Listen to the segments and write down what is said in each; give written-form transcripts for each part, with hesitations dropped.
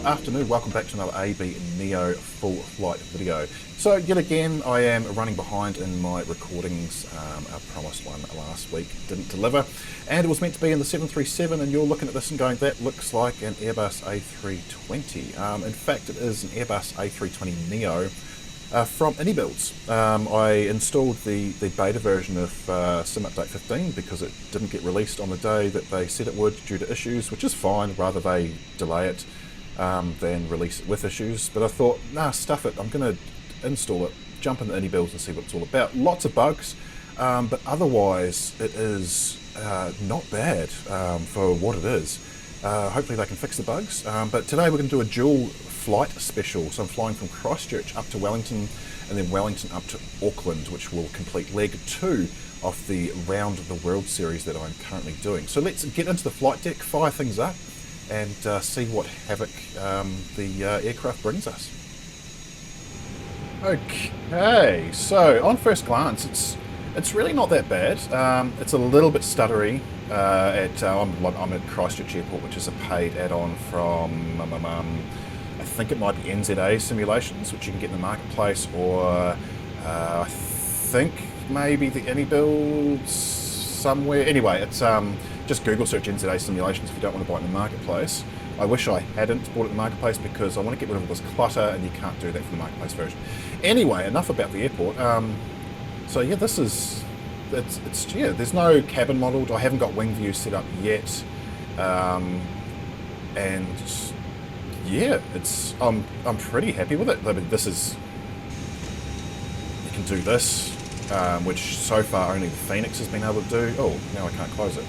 afternoon, welcome back to another AB Neo full flight video. So yet again I am running behind in my recordings. Our promised one last week didn't deliver, and it was meant to be in the 737, and you're looking at this and going, that looks like an Airbus A320. In fact it is an Airbus A320neo from Inibuilds. I installed the beta version of Sim Update 15 because it didn't get released on the day that they said it would due to issues, which is fine, rather they delay it than release it with issues. But I thought, nah, stuff it, I'm going to install it, jump into Inibuilds and see what it's all about. Lots of bugs, but otherwise it is not bad for what it is. Hopefully they can fix the bugs, but today we're going to do a dual flight special. So I'm flying from Christchurch up to Wellington, and then Wellington up to Auckland, which will complete leg 2 of the Round the World series that I'm currently doing. So let's get into the flight deck, fire things up, and see what havoc the aircraft brings us. Okay, so on first glance, it's really not that bad. It's a little bit stuttery. I'm at Christchurch Airport, which is a paid add-on from I think it might be NZAA simulations, which you can get in the marketplace, or I think maybe the Inibuilds somewhere. Anyway, it's just Google search NZAA simulations if you don't want to buy it in the marketplace. I wish I hadn't bought it in the marketplace because I want to get rid of all this clutter, and you can't do that for the marketplace version. Anyway, enough about the airport. So yeah, this is yeah. There's no cabin modelled. I haven't got wing view set up yet, and yeah, I'm pretty happy with it. I mean, this is, you can do this, which so far only the Phoenix has been able to do. Oh, now I can't close it.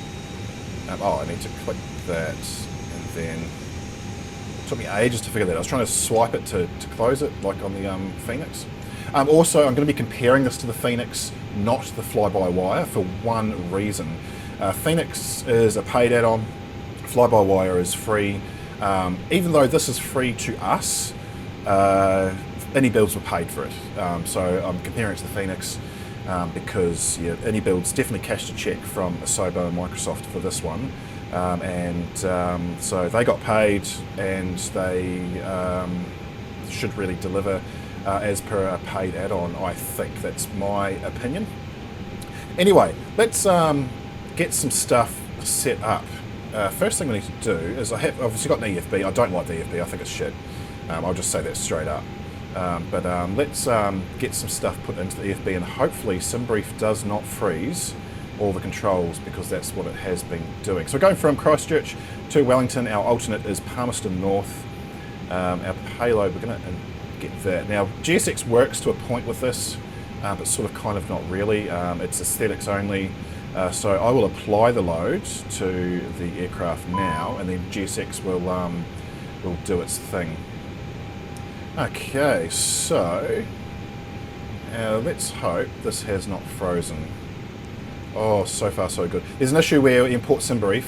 Oh, I need to click that, and then it took me ages to figure that out. I was trying to swipe it to close it, like on the Phoenix. Also, I'm going to be comparing this to the Phoenix, not the fly-by-wire, for one reason. Phoenix is a paid add-on, fly-by-wire is free. Even though this is free to us, Inibuilds were paid for it. So I'm comparing it to the Phoenix because yeah, Inibuilds definitely cashed a check from Asobo and Microsoft for this one. So they got paid, and they should really deliver as per a paid add-on, I think. That's my opinion. Anyway, let's get some stuff set up. First thing we need to do is, I have obviously got an EFB. I don't like the EFB, I think it's shit. I'll just say that straight up. But let's get some stuff put into the EFB, and hopefully SimBrief does not freeze all the controls, because that's what it has been doing. So we're going from Christchurch to Wellington. Our alternate is Palmerston North. Our payload, we're going to get that. Now, GSX works to a point with this, but sort of kind of not really. It's aesthetics only. So I will apply the load to the aircraft now, and then GSX will do its thing. Okay, so let's hope this has not frozen. Oh, so far so good. There's an issue where we import SimBrief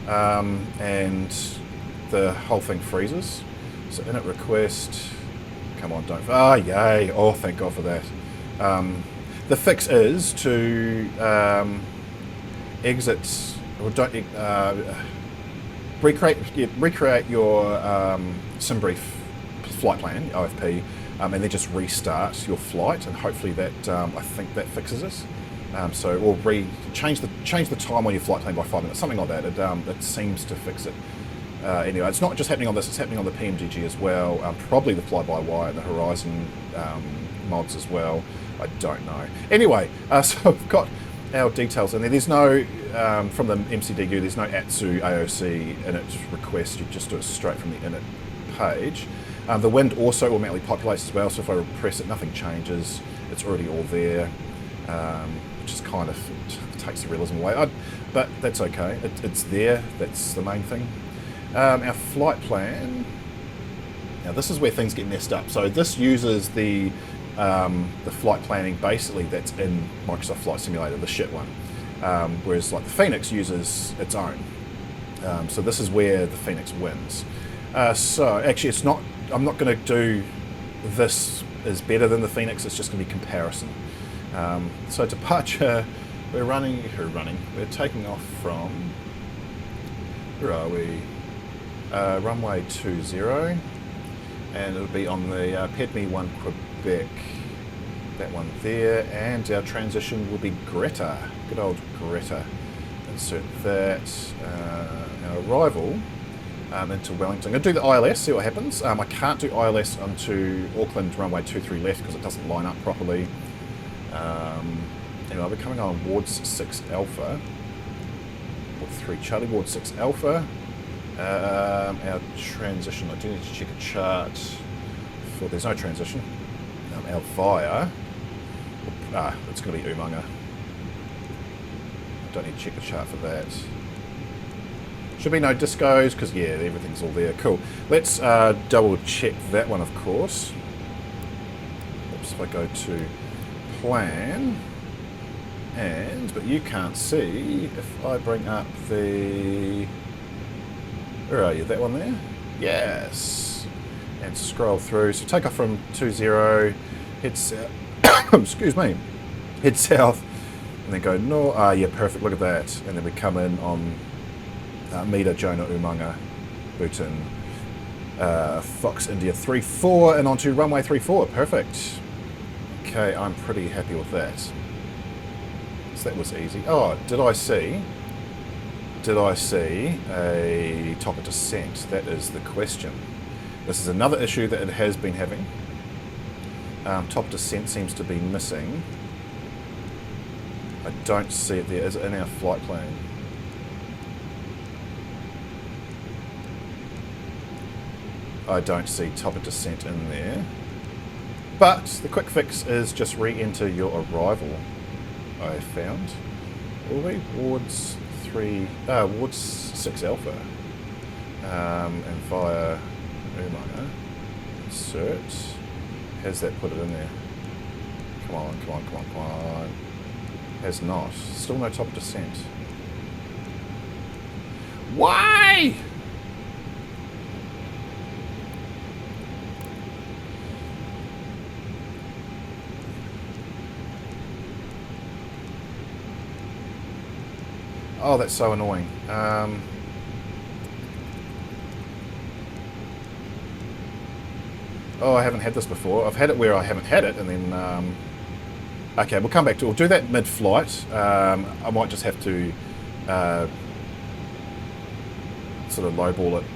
and the whole thing freezes. So init request, come on, don't, ah, yay, oh, thank God for that. The fix is to exit, or don't, recreate your SimBrief flight plan, OFP, and then just restart your flight, and hopefully that, I think that fixes it. Or change the time on your flight plan by 5 minutes, something like that. It seems to fix it. Anyway, it's not just happening on this, it's happening on the PMGG as well, probably the fly-by-wire and the Horizon mods as well. I don't know. Anyway, so we've got our details in there. There's no, from the MCDU, there's no ATSU AOC init request. You just do it straight from the init page. The wind also automatically populates as well, so if I press it, nothing changes. It's already all there, which is kind of takes the realism away. But that's okay. It's there. That's the main thing. Our flight plan. Now this is where things get messed up. So this uses the flight planning basically that's in Microsoft Flight Simulator, the shit one, whereas like the Phoenix uses its own. So this is where the Phoenix wins. So actually, it's not. I'm not going to do this is better than the Phoenix. It's just going to be comparison. So departure, we're taking off from, where are we? runway 20, and it'll be on the PEDME 1 Quebec, that one there, and our transition will be Greta, good old Greta. Insert that, our arrival into Wellington. I'm going to do the ILS, see what happens. I can't do ILS onto Auckland runway 23 left because it doesn't line up properly. Anyway, I'll be coming on Wards 6 Alpha, Ward 3 Charlie, Ward 6 Alpha. Our transition, I do need to check a chart for, there's no transition. Our via, it's going to be Umanga. Don't need to check the chart for that. Should be no discos, because yeah, everything's all there. Cool. Let's double check that one, of course. Oops, if I go to plan, but you can't see, if I bring up the, where are you, that one there? Yes. And scroll through, so take off from 20, head south, excuse me, head south, and then go north. Yeah, perfect, look at that. And then we come in on Mida, Jonah, Umanga, Bhutan, Fox, India 34, and onto runway 34, perfect. Okay, I'm pretty happy with that. So that was easy. Oh, did I see a top of descent? That is the question. This is another issue that it has been having. Top descent seems to be missing. I don't see it there. Is it in our flight plan? I don't see top of descent in there. But the quick fix is just re-enter your arrival, I have found. Will we? Wards 6 Alpha. And via Umanga. Insert. Has that put it in there? Come on, come on, come on, come on. Has not. Still no top of descent. Why? Oh, that's so annoying. Oh, I haven't had this before. I've had it where I haven't had it, and then... okay, we'll come back to it. We'll do that mid-flight. I might just have to sort of lowball it,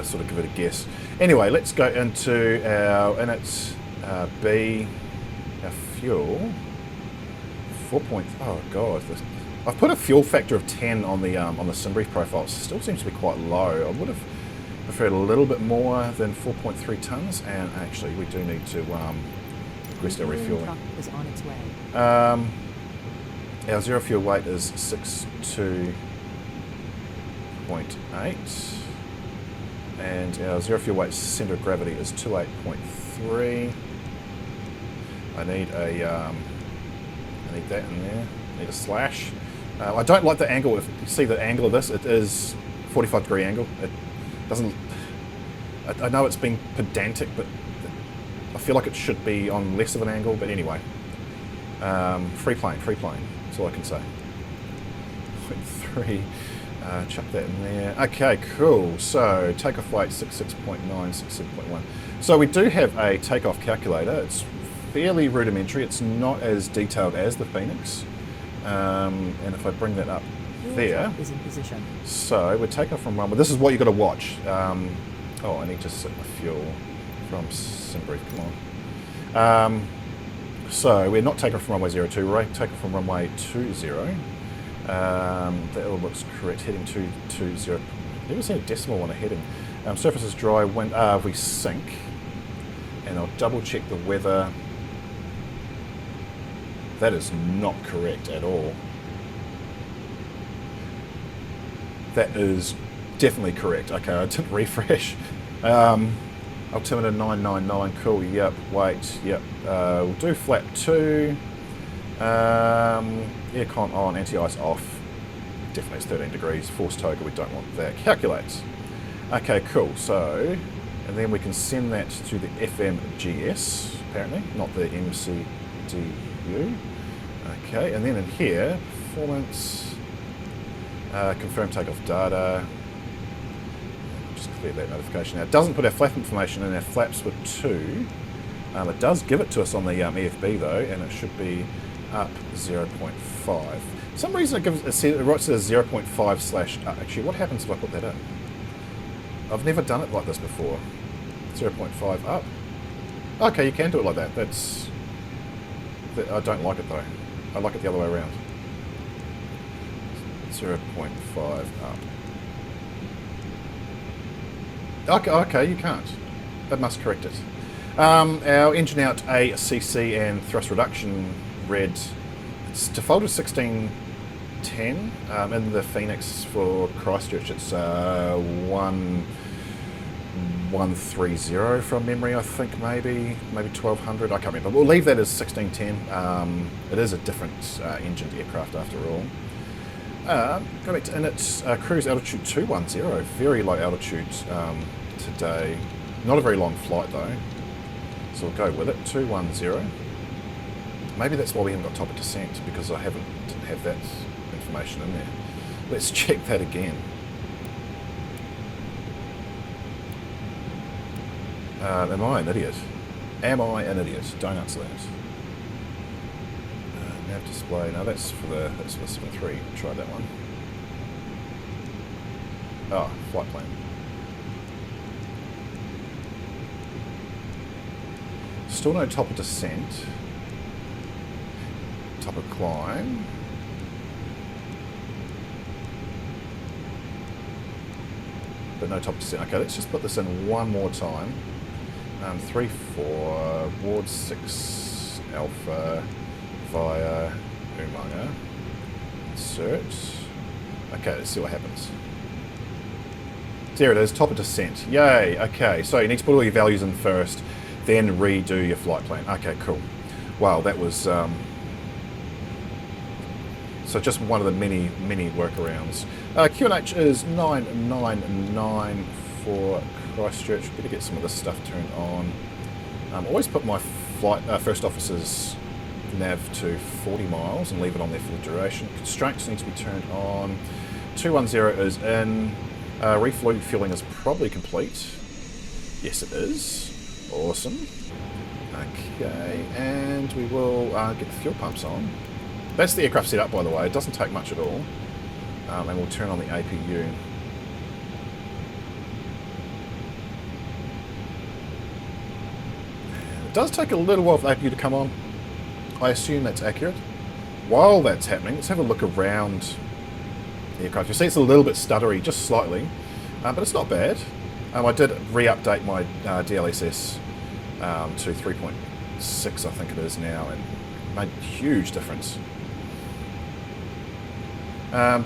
sort of give it a guess. Anyway, let's go into our init B, our fuel. 4 point... Oh, God. I've put a fuel factor of 10 on the SimBrief profile. It still seems to be quite low. I would have preferred a little bit more than 4.3 tonnes, and actually we do need to request our refueling. Truck is on its way. Our zero fuel weight is 62.8, and our zero fuel weight centre of gravity is 28.3. I need that in there. I need a slash. I don't like the angle. If you see the angle of this, it is 45-degree angle. It doesn't. I know it's been pedantic, but I feel like it should be on less of an angle. But anyway, free plane. That's all I can say. 0.3. Chuck that in there. Okay, cool. So takeoff weight 66.9, 67.1. So we do have a takeoff calculator. It's fairly rudimentary. It's not as detailed as the Phoenix. And if I bring that up there, is in position. So we're taking off from runway. This is what you've got to watch. Oh, I need to set my fuel from SimBrief. Come on. So we're not taking off from runway 02. We're taking off from runway 20. That all looks correct. Heading 220. Never seen a decimal on a heading. Surface is dry. When we sink, and I'll double check the weather. That is not correct at all. That is definitely correct. Okay, I didn't refresh. Altimeter 999, cool, yep, wait, yep. We'll do flap 2. Aircon on, anti-ice off. Definitely it's 13 degrees. Force toga, we don't want that. Calculate. Okay, cool, so, and then we can send that to the FMGS, apparently, not the MCDU. Okay, and then in here, performance, confirm takeoff data, just clear that notification. Now, it doesn't put our flap information in. Our flaps were 2. It does give it to us on the EFB though, and it should be up 0.5. For some reason it writes it as 0.5 slash up. Actually, what happens if I put that in? I've never done it like this before. 0.5 up. Okay, you can do it like that. I don't like it though. I like it the other way around. 0.5 up. Okay, you can't. That must correct it. Our engine out ACC and thrust reduction read, it's defaulted 1610. In the Phoenix for Christchurch, it's 1130 from memory, I think, maybe 1200. I can't remember. We'll leave that as 1610. It is a different engined aircraft after all. Go back to init, cruise altitude 210, very low altitude today. Not a very long flight though, so we'll go with it, 210. Maybe that's why we haven't got top of descent, because I didn't have that information in there. Let's check that again. Am I an idiot? Am I an idiot? Don't answer that. Nav display. No, that's for the 7.3. Try that one. Oh, flight plan. Still no top of descent. Top of climb. But no top of descent. Okay, let's just put this in one more time. 3-4, Ward 6 Alpha via Umanga. Insert. Okay, let's see what happens. There it is, top of descent. Yay, okay, so you need to put all your values in first, then redo your flight plan. Okay, cool. Wow, that was... so just one of the many workarounds. QNH is 999 for Christchurch. Better get some of this stuff turned on. Always put my flight first officer's nav to 40 miles and leave it on there for the duration. Constraints need to be turned on. 210 is in. Refueling is probably complete. Yes, it is. Awesome. Okay, and we will get the fuel pumps on. That's the aircraft setup, by the way. It doesn't take much at all. And we'll turn on the APU. It does take a little while for the APU to come on. I assume that's accurate. While that's happening, let's have a look around the aircraft. You see it's a little bit stuttery, just slightly, but it's not bad. I did re-update my DLSS to 3.6, I think it is now, and made a huge difference.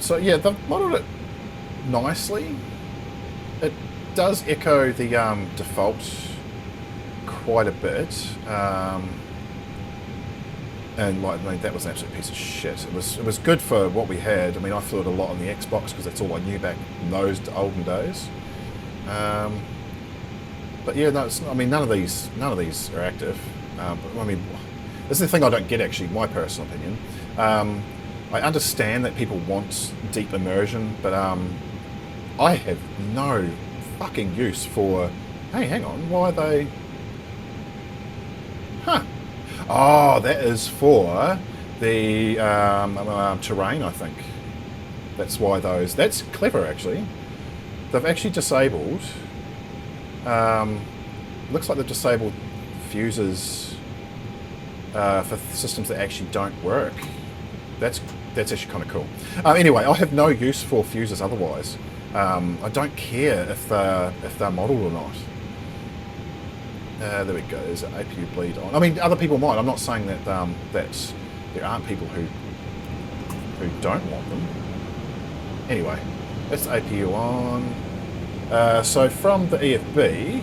So yeah, they've modeled it nicely. It does echo the default quite a bit, and like, I mean, that was an absolute piece of shit. It was good for what we had. I mean, I flew it a lot on the Xbox because that's all I knew back in those olden days. But yeah, no, I mean, none of these are active. But, I mean, this is the thing I don't get, actually, my personal opinion. I understand that people want deep immersion, but I have no fucking use for, hey, hang on, why are they... Huh. Oh, that is for the terrain, I think. That's why those... That's clever, actually. They've actually disabled... looks like they've disabled fuses for systems that actually don't work. That's actually kind of cool. Anyway, I have no use for fuses otherwise. I don't care if they're modelled or not. There we go. There's an APU bleed on. I mean, other people might. I'm not saying that that there aren't people who don't want them. Anyway, that's APU on. So from the EFB,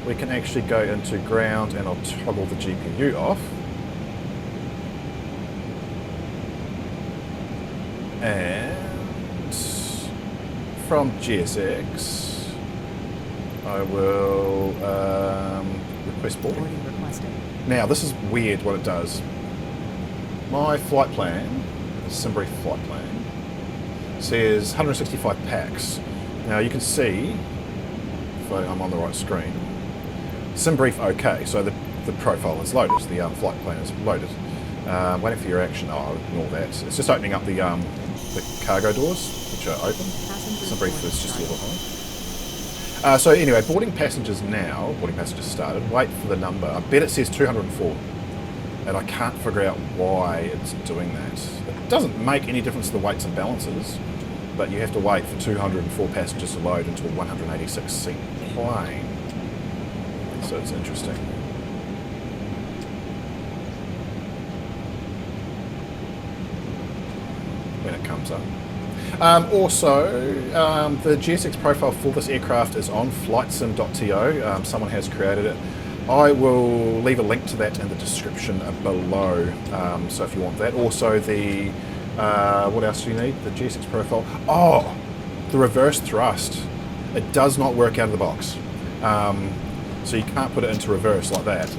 we can actually go into ground, and I'll toggle the GPU off. And from GSX, I will request boarding. Now, this is weird what it does. My flight plan, the SimBrief flight plan, says 165 packs. Now, you can see I'm on the right screen. Sim brief okay, so the profile is loaded, the flight plan is loaded. Waiting for your action. Oh, ignore that. It's just opening up the cargo doors, which are open. Sim brief is just a little behind. So anyway, boarding passengers now. Boarding passengers started. Wait for the number. I bet it says 204, and I can't figure out why it's doing that. It doesn't make any difference to the weights and balances, but you have to wait for 204 passengers to load into a 186 seat plane. So it's interesting. When it comes up. Also, the GSX profile for this aircraft is on flightsim.to. Someone has created it. I will leave a link to that in the description below, so if you want that. Also the, what else do you need? The GSX profile. Oh, the reverse thrust. It does not work out of the box. So you can't put it into reverse like that.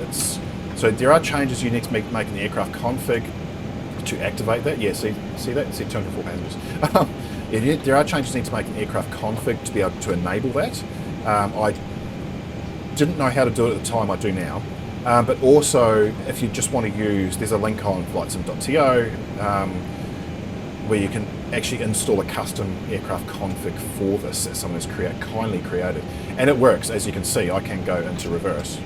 So there are changes you need to make in the aircraft config to activate that. Yeah, see that? See 204 passengers. Yeah, there are changes you need to make in the aircraft config to be able to enable that. I didn't know how to do it at the time, I do now. But also, if you just want to use, there's a link on flightsim.to where you can actually install a custom aircraft config for this that someone has kindly created. And it works, as you can see, I can go into reverse.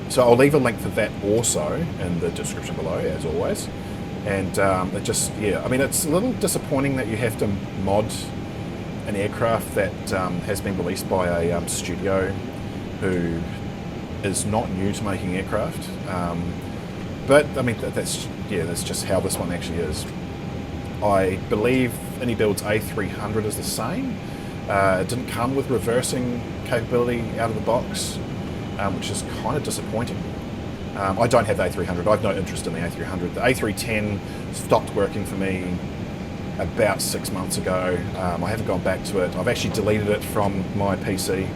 So I'll leave a link for that also in the description below, as always. And it just, yeah, I mean, it's a little disappointing that you have to mod an aircraft that has been released by a studio who is not new to making aircraft. But I mean, that's just how this one actually is. I believe Inibuilds A300 is the same. It didn't come with reversing capability out of the box, which is kind of disappointing. I don't have the A300. I've no interest in the A300. The A310 stopped working for me about 6 months ago. I haven't gone back to it. I've actually deleted it from my PC.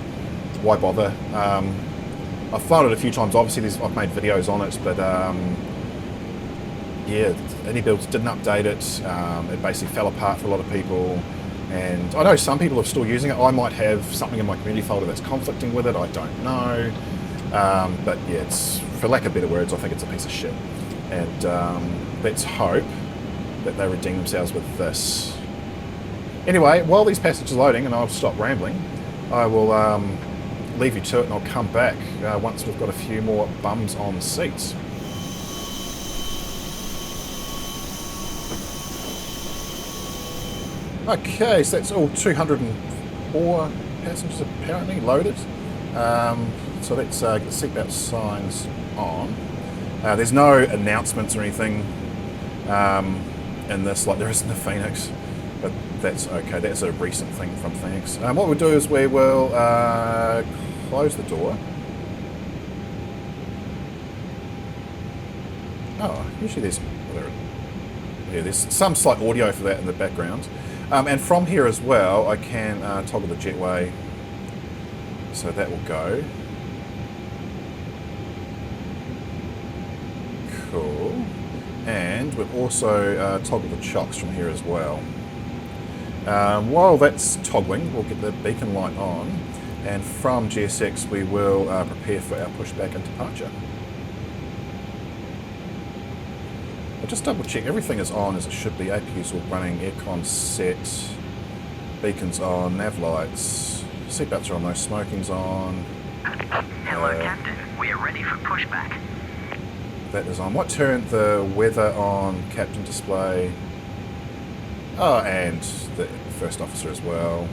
Why bother? I've found it a few times. Obviously, I've made videos on it, but yeah, Inibuilds didn't update it. It basically fell apart for a lot of people. And I know some people are still using it. I might have something in my community folder that's conflicting with it. I don't know. But yeah, it's, for lack of better words, I think it's a piece of shit. And let's hope that they redeem themselves with this. Anyway, while these passengers are loading, and I'll stop rambling, I will leave you to it and I'll come back once we've got a few more bums on seats. Okay, so that's all 204 passengers apparently loaded. So let's get the seatbelt signs on. There's no announcements or anything in this like there is in the Phoenix, but that's okay. That's a recent thing from Phoenix. What we'll do is we will close the door. Oh, usually there's some slight audio for that in the background. And from here as well, I can toggle the jetway, so that will go. Cool. And we've also toggled the chocks from here as well. While that's toggling, we'll get the beacon light on, and from GSX we will prepare for our pushback and departure. I'll just double check everything is on as it should be. APU's all running, aircon set, beacons on, nav lights, seatbelts are on, no smoking's on. Hello Captain, we are ready for pushback. That is on. What turned the weather on, captain display? Oh, and the first officer as well.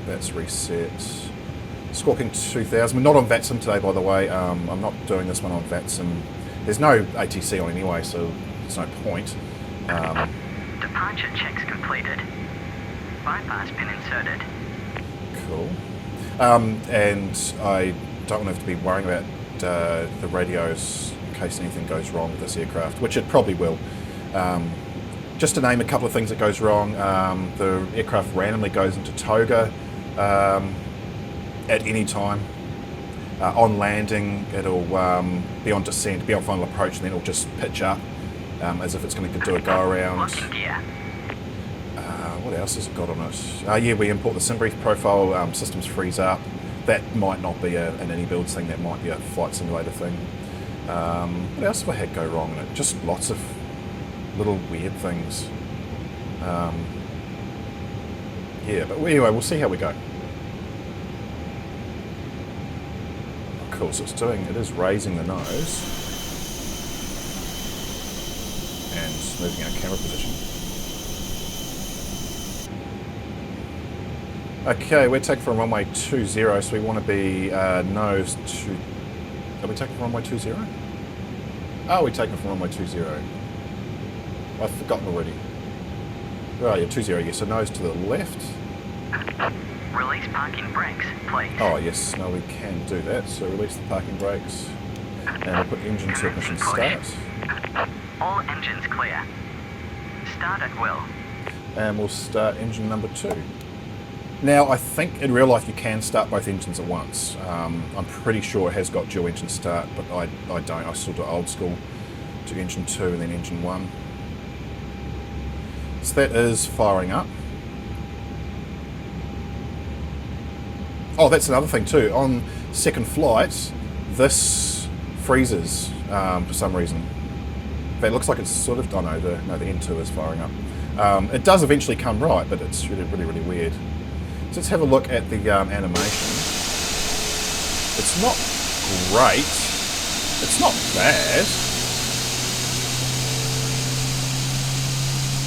That's reset. Squawking 2000. We're not on VATSIM today, by the way. I'm not doing this one on VATSIM. There's no ATC on anyway, so there's no point. Departure checks completed. Bypass pin inserted. Cool. And I don't want to have to be worrying about the radios in case anything goes wrong with this aircraft, which it probably will. Just to name a couple of things that goes wrong, the aircraft randomly goes into toga at any time. On landing, it'll be on descent, be on final approach, and then it'll just pitch up as if it's going to do a go around. Locking gear. What else has it got on it? Yeah, we import the SimBrief profile, systems freeze up. That might not be an Inibuilds thing, that might be a flight simulator thing. What else have I had go wrong in it? Just lots of little weird things. Yeah, but anyway, we'll see how we go. Cool, so it is raising the nose and moving our camera position. Okay, we're taking from runway 20, so we want to be nose to... Are we taking from runway 20? Oh, we're taking from runway 20. I've forgotten already. Oh yeah, 20, yes, so nose to the left. Release parking brakes, please. Oh yes, no, we can do that. So release the parking brakes, and we'll put engine to ignition start. All engines clear. Start at will. And we'll start engine number 2. Now, I think in real life you can start both engines at once. I'm pretty sure it has got dual engine start, but I don't. I still do old school, to engine 2 and then engine 1. So that is firing up. Oh, that's another thing too. On second flight, this freezes for some reason. In fact, it looks like it's sort of... Oh no, the N2 is firing up. It does eventually come right, but it's really weird. So let's have a look at the animation. It's not great. It's not bad.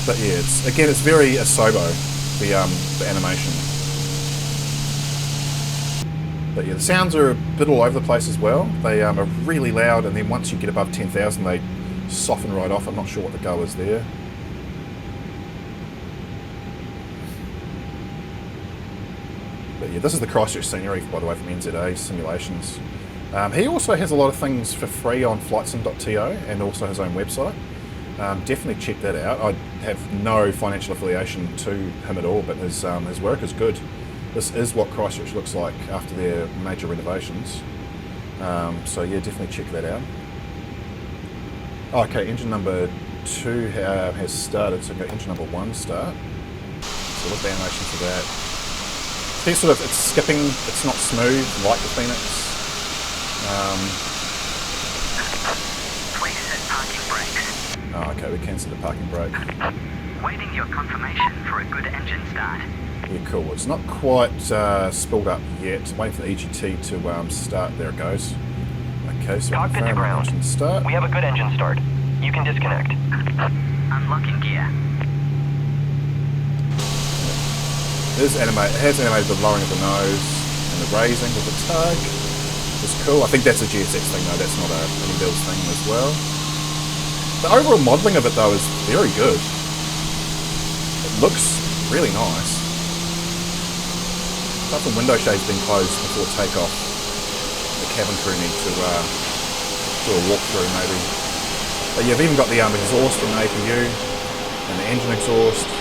But yeah, it's very asobo, the animation. But yeah, the sounds are a bit all over the place as well. They are really loud, and then once you get above 10,000, they soften right off. I'm not sure what the go is there. But yeah, this is the Christchurch scenery, by the way, from NZAA Simulations. He also has a lot of things for free on flightsim.to and also his own website. Definitely check that out. I have no financial affiliation to him at all, but his work is good. This is what Christchurch looks like after their major renovations. So yeah, definitely check that out. Okay, engine number 2 has started, so go engine number 1 start. So look at the animation for that. It's skipping, it's not smooth like the Phoenix. Please set parking brakes. Oh, okay, we can set the parking brake. Waiting your confirmation for a good engine start. Yeah, cool. It's not quite spooled up yet. Waiting for the EGT to start. There it goes. Okay, so cockpit to ground. Engine start. We have a good engine start. You can disconnect. Unlocking gear. It has animated the lowering of the nose and the raising of the tug. It's cool. I think that's a GSX thing though. That's not an Inibuilds thing as well. The overall modelling of it though is very good. It looks really nice. Apart from window shades being closed before takeoff, the cabin crew need to do a walkthrough maybe. But you've even got the exhaust from the APU and the engine exhaust.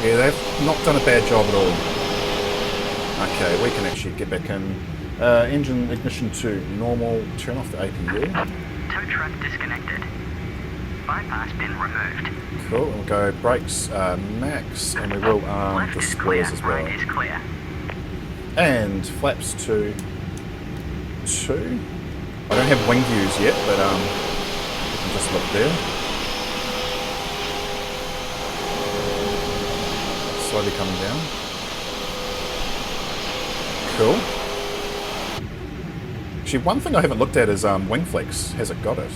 Yeah, they've not done a bad job at all. Okay, we can actually get back in. Engine ignition to normal, turn off the APU. Tow truck disconnected. Bypass pin removed. Cool, we'll go brakes max, and we will arm the spoilers as well. Right is clear. And flaps to 2. I don't have wing views yet, but you can just look there. Slowly coming down. Cool. Actually, one thing I haven't looked at is wing flex. Has it got it?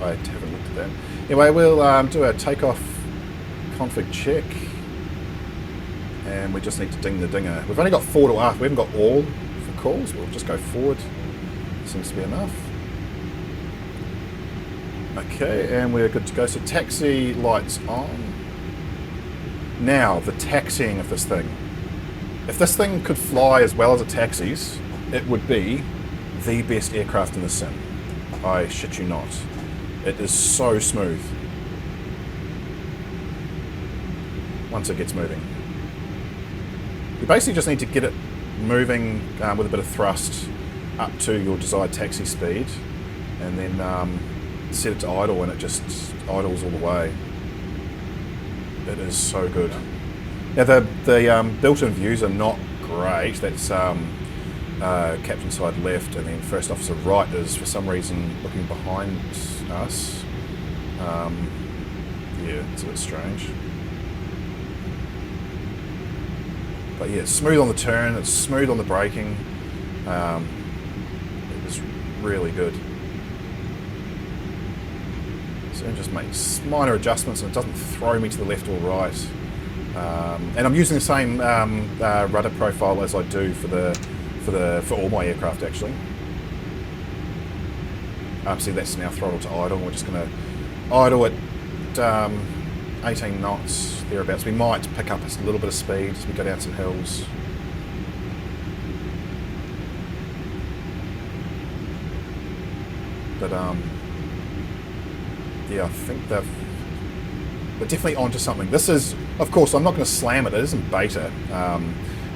I haven't looked at that. Anyway, we'll do a takeoff config check. And we just need to ding the dinger. We've only got forward or aft. We haven't got all for calls. We'll just go forward. Seems to be enough. Okay, and we're good to go. So taxi lights on. Now, the taxiing of this thing. If this thing could fly as well as it taxis, it would be the best aircraft in the sim. I shit you not. It is so smooth. Once it gets moving. You basically just need to get it moving with a bit of thrust up to your desired taxi speed, and then set it to idle, and it just idles all the way. It is so good. Now the built-in views are not great. That's captain side left, and then first officer right is for some reason looking behind us. Yeah, it's a bit strange. But yeah, it's smooth on the turn, it's smooth on the braking. It was really good. So it just makes minor adjustments and it doesn't throw me to the left or right. And I'm using the same rudder profile as I do for all my aircraft actually. See, that's now throttled to idle. We're just going to idle at 18 knots thereabouts. We might pick up a little bit of speed as we go down some hills. But yeah, I think they're definitely onto something. This is, of course, I'm not going to slam it. It isn't beta.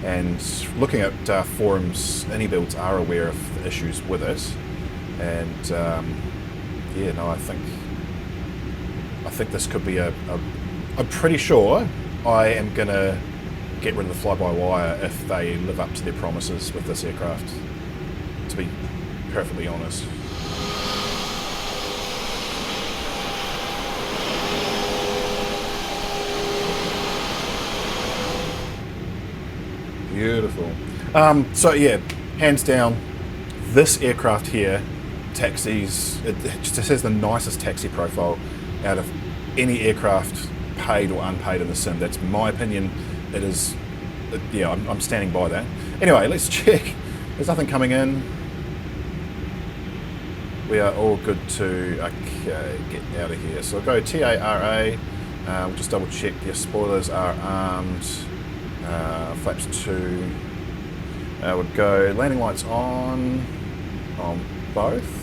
And looking at forums, Inibuilds are aware of the issues with it. And yeah, no, I think this could be I'm pretty sure I am going to get rid of the fly-by-wire if they live up to their promises with this aircraft, to be perfectly honest. Beautiful. So yeah, hands down, this aircraft here taxis, it just has the nicest taxi profile out of any aircraft, paid or unpaid, in the sim. That's my opinion. It is, yeah, I'm standing by that. Anyway, let's check. There's nothing coming in. We are all good to, okay, get out of here. So I'll go TARA. We'll just double check. Your spoilers are armed. Flaps 2. Would go landing lights on both.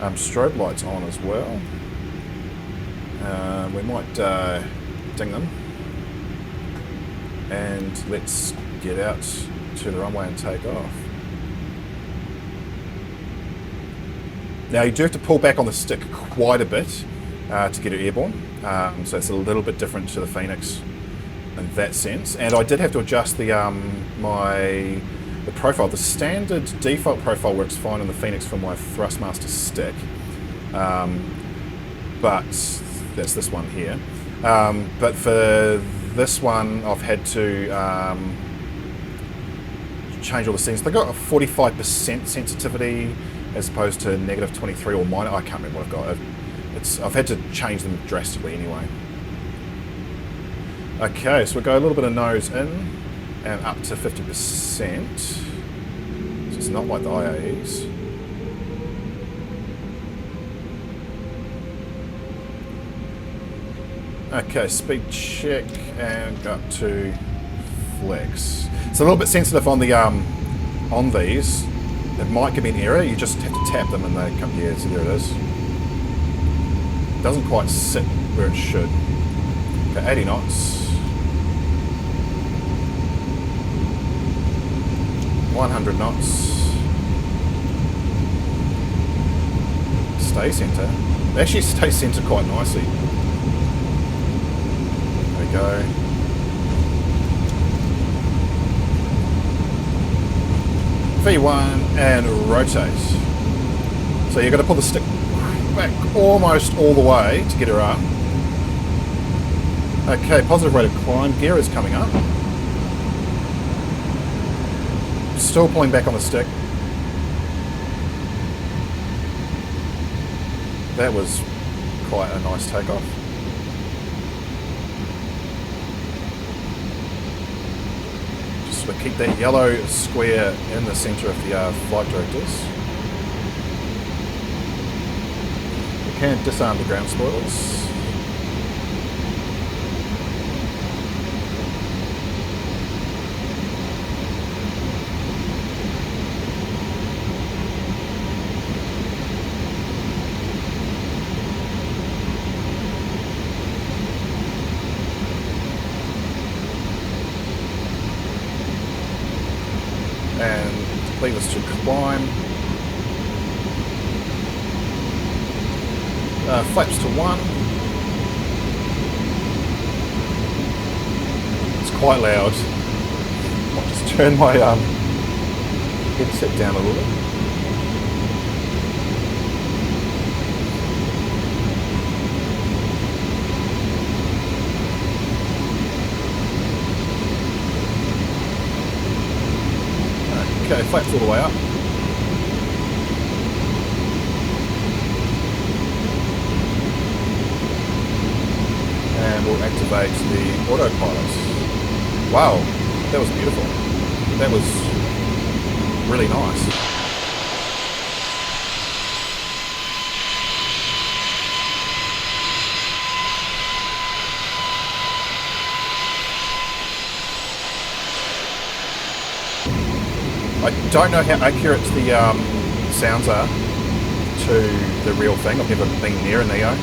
Strobe lights on as well. We might ding them. And let's get out to the runway and take off. Now you do have to pull back on the stick quite a bit to get it airborne. So it's a little bit different to the Phoenix in that sense. And I did have to adjust the profile. The standard default profile works fine on the Phoenix for my Thrustmaster stick, but that's this one here. But for this one, I've had to change all the settings. They've got a 45% sensitivity as opposed to negative 23 or minus. I can't remember what I've got. I've had to change them drastically anyway. Okay, so we'll go a little bit of nose in and up to 50%. So it's not like the IAEs. Okay, speed check and go up to flex. It's a little bit sensitive on the on these. It might give me an error. You just have to tap them and they come here. So there it is. It doesn't quite sit where it should. Okay, 80 knots. 100 knots. Stay center. They actually stay center quite nicely. There we go. V1 and rotate. So you've got to pull the stick back almost all the way to get her up. Okay, positive rate of climb. Gear is coming up. Still pulling back on the stick. That was quite a nice takeoff. Just to keep that yellow square in the centre of the flight directors. We can disarm the ground spoilers. And leave us to climb. Flaps to 1. quite loud. I'll just turn my headset down a little bit. Okay, flaps all the way up. And we'll activate the autopilot. Wow, that was beautiful. That was really nice. I don't know how accurate the sounds are to the real thing. I've never been near a Neo,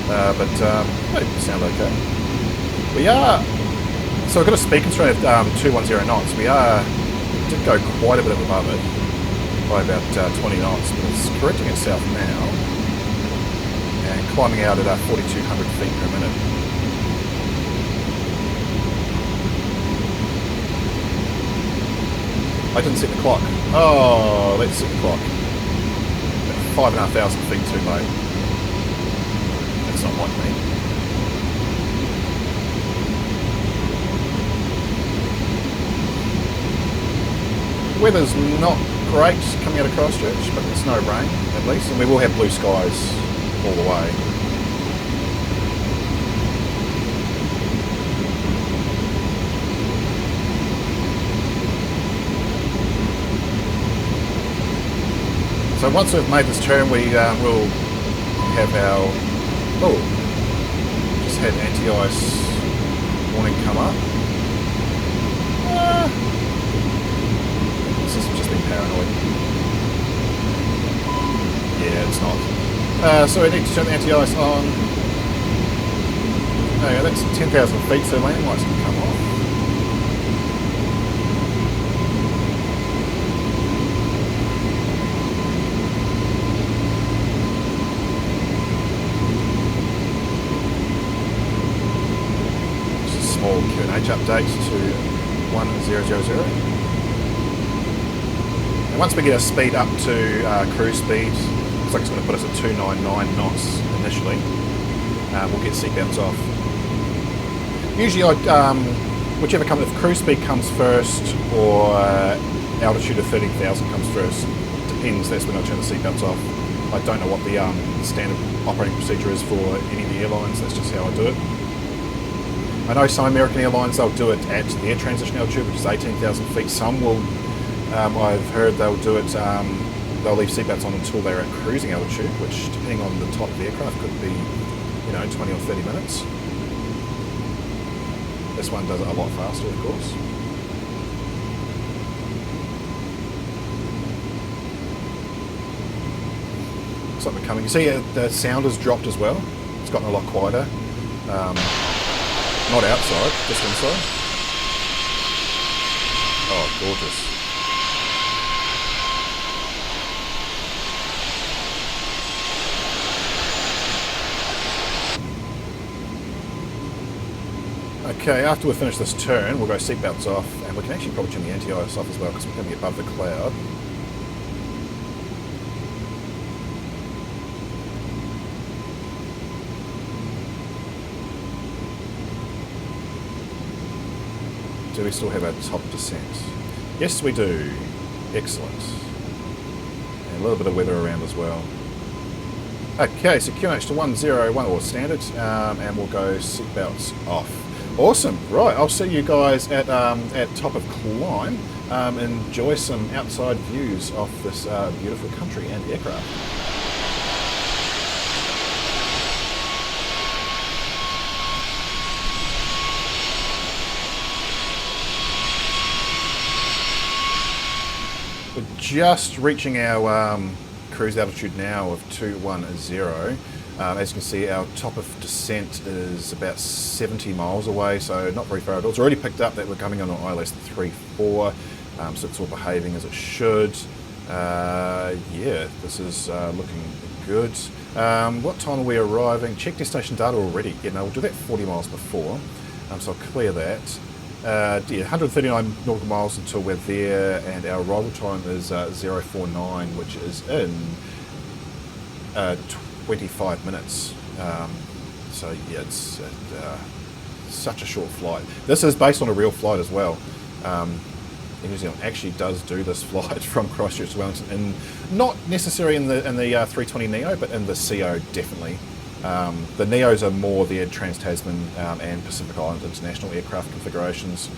but they sound okay. We are, so I've got a speed constraint of 210 knots. We did go quite a bit above it by about 20 knots, but it's correcting itself now and climbing out at 4,200 feet per minute. I didn't set the clock. Oh, let's set the clock. 5,500 feet too low. That's not like me. The weather's not great coming out of Christchurch, but there's no rain at least, and we will have blue skies all the way. So once we've made this turn, we will have our, just had anti-ice warning come up. This has just been paranoid. Yeah, it's not. So we need to turn the anti-ice on. Oh yeah, that's 10,000 feet, so landing lights can come off. QNH update to 1000. And once we get our speed up to cruise speed, looks like it's going to put us at 299 knots initially. We'll get seatbelts off. Usually, whichever comes, if cruise speed comes first or altitude of 30,000 comes first, depends. That's when I turn the seatbelts off. I don't know what the standard operating procedure is for any of the airlines. That's just how I do it. I know some American airlines, they'll do it at their transition altitude, which is 18,000 feet. Some will, I've heard they'll do it, they'll leave seatbelts on until they're at cruising altitude, which depending on the type of aircraft could be, 20 or 30 minutes. This one does it a lot faster, of course. Looks like we're coming. You see the sound has dropped as well. It's gotten a lot quieter. Not outside, just inside. Oh, gorgeous. Okay, after we finish this turn, we'll go seatbelts off, and we can actually probably turn the anti-ice off as well because we're going to be above the cloud. Do we still have our top descent? Yes, we do. Excellent. And a little bit of weather around as well. Okay, so QNH to 101 or standard, and we'll go seatbelts off. Awesome. Right, I'll see you guys at top of climb. Enjoy some outside views of this beautiful country and aircraft. We're just reaching our cruise altitude now of 210. As you can see, our top of descent is about 70 miles away, so not very far at all. It's already picked up that we're coming on an ILS 3-4, so it's all behaving as it should. Yeah, this is looking good. What time are we arriving? Check destination data already. Yeah, no, we'll do that 40 miles before, so I'll clear that. Yeah, 139 nautical miles until we're there, and our arrival time is 049, which is in 25 minutes. So yeah, it's such a short flight. This is based on a real flight as well. Air New Zealand actually does do this flight from Christchurch to Wellington, in, not necessarily in the A320neo, but in the CO definitely. The Neos are more their Trans-Tasman and Pacific Island international aircraft configurations.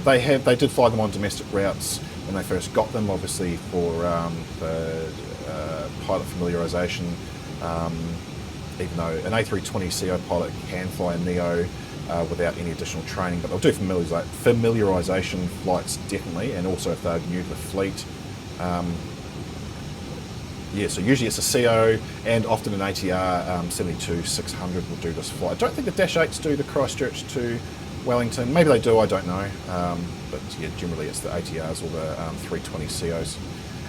They did fly them on domestic routes when they first got them, obviously for the pilot familiarisation. Even though an A320ceo pilot can fly a Neo without any additional training, but they'll do familiarisation flights definitely, and also if they're new to the fleet. Yeah, so usually it's a CO and often an ATR 72-600 will do this flight. I don't think the Dash 8s do the Christchurch to Wellington. Maybe they do, I don't know. But yeah, generally it's the ATRs or the 320 COs.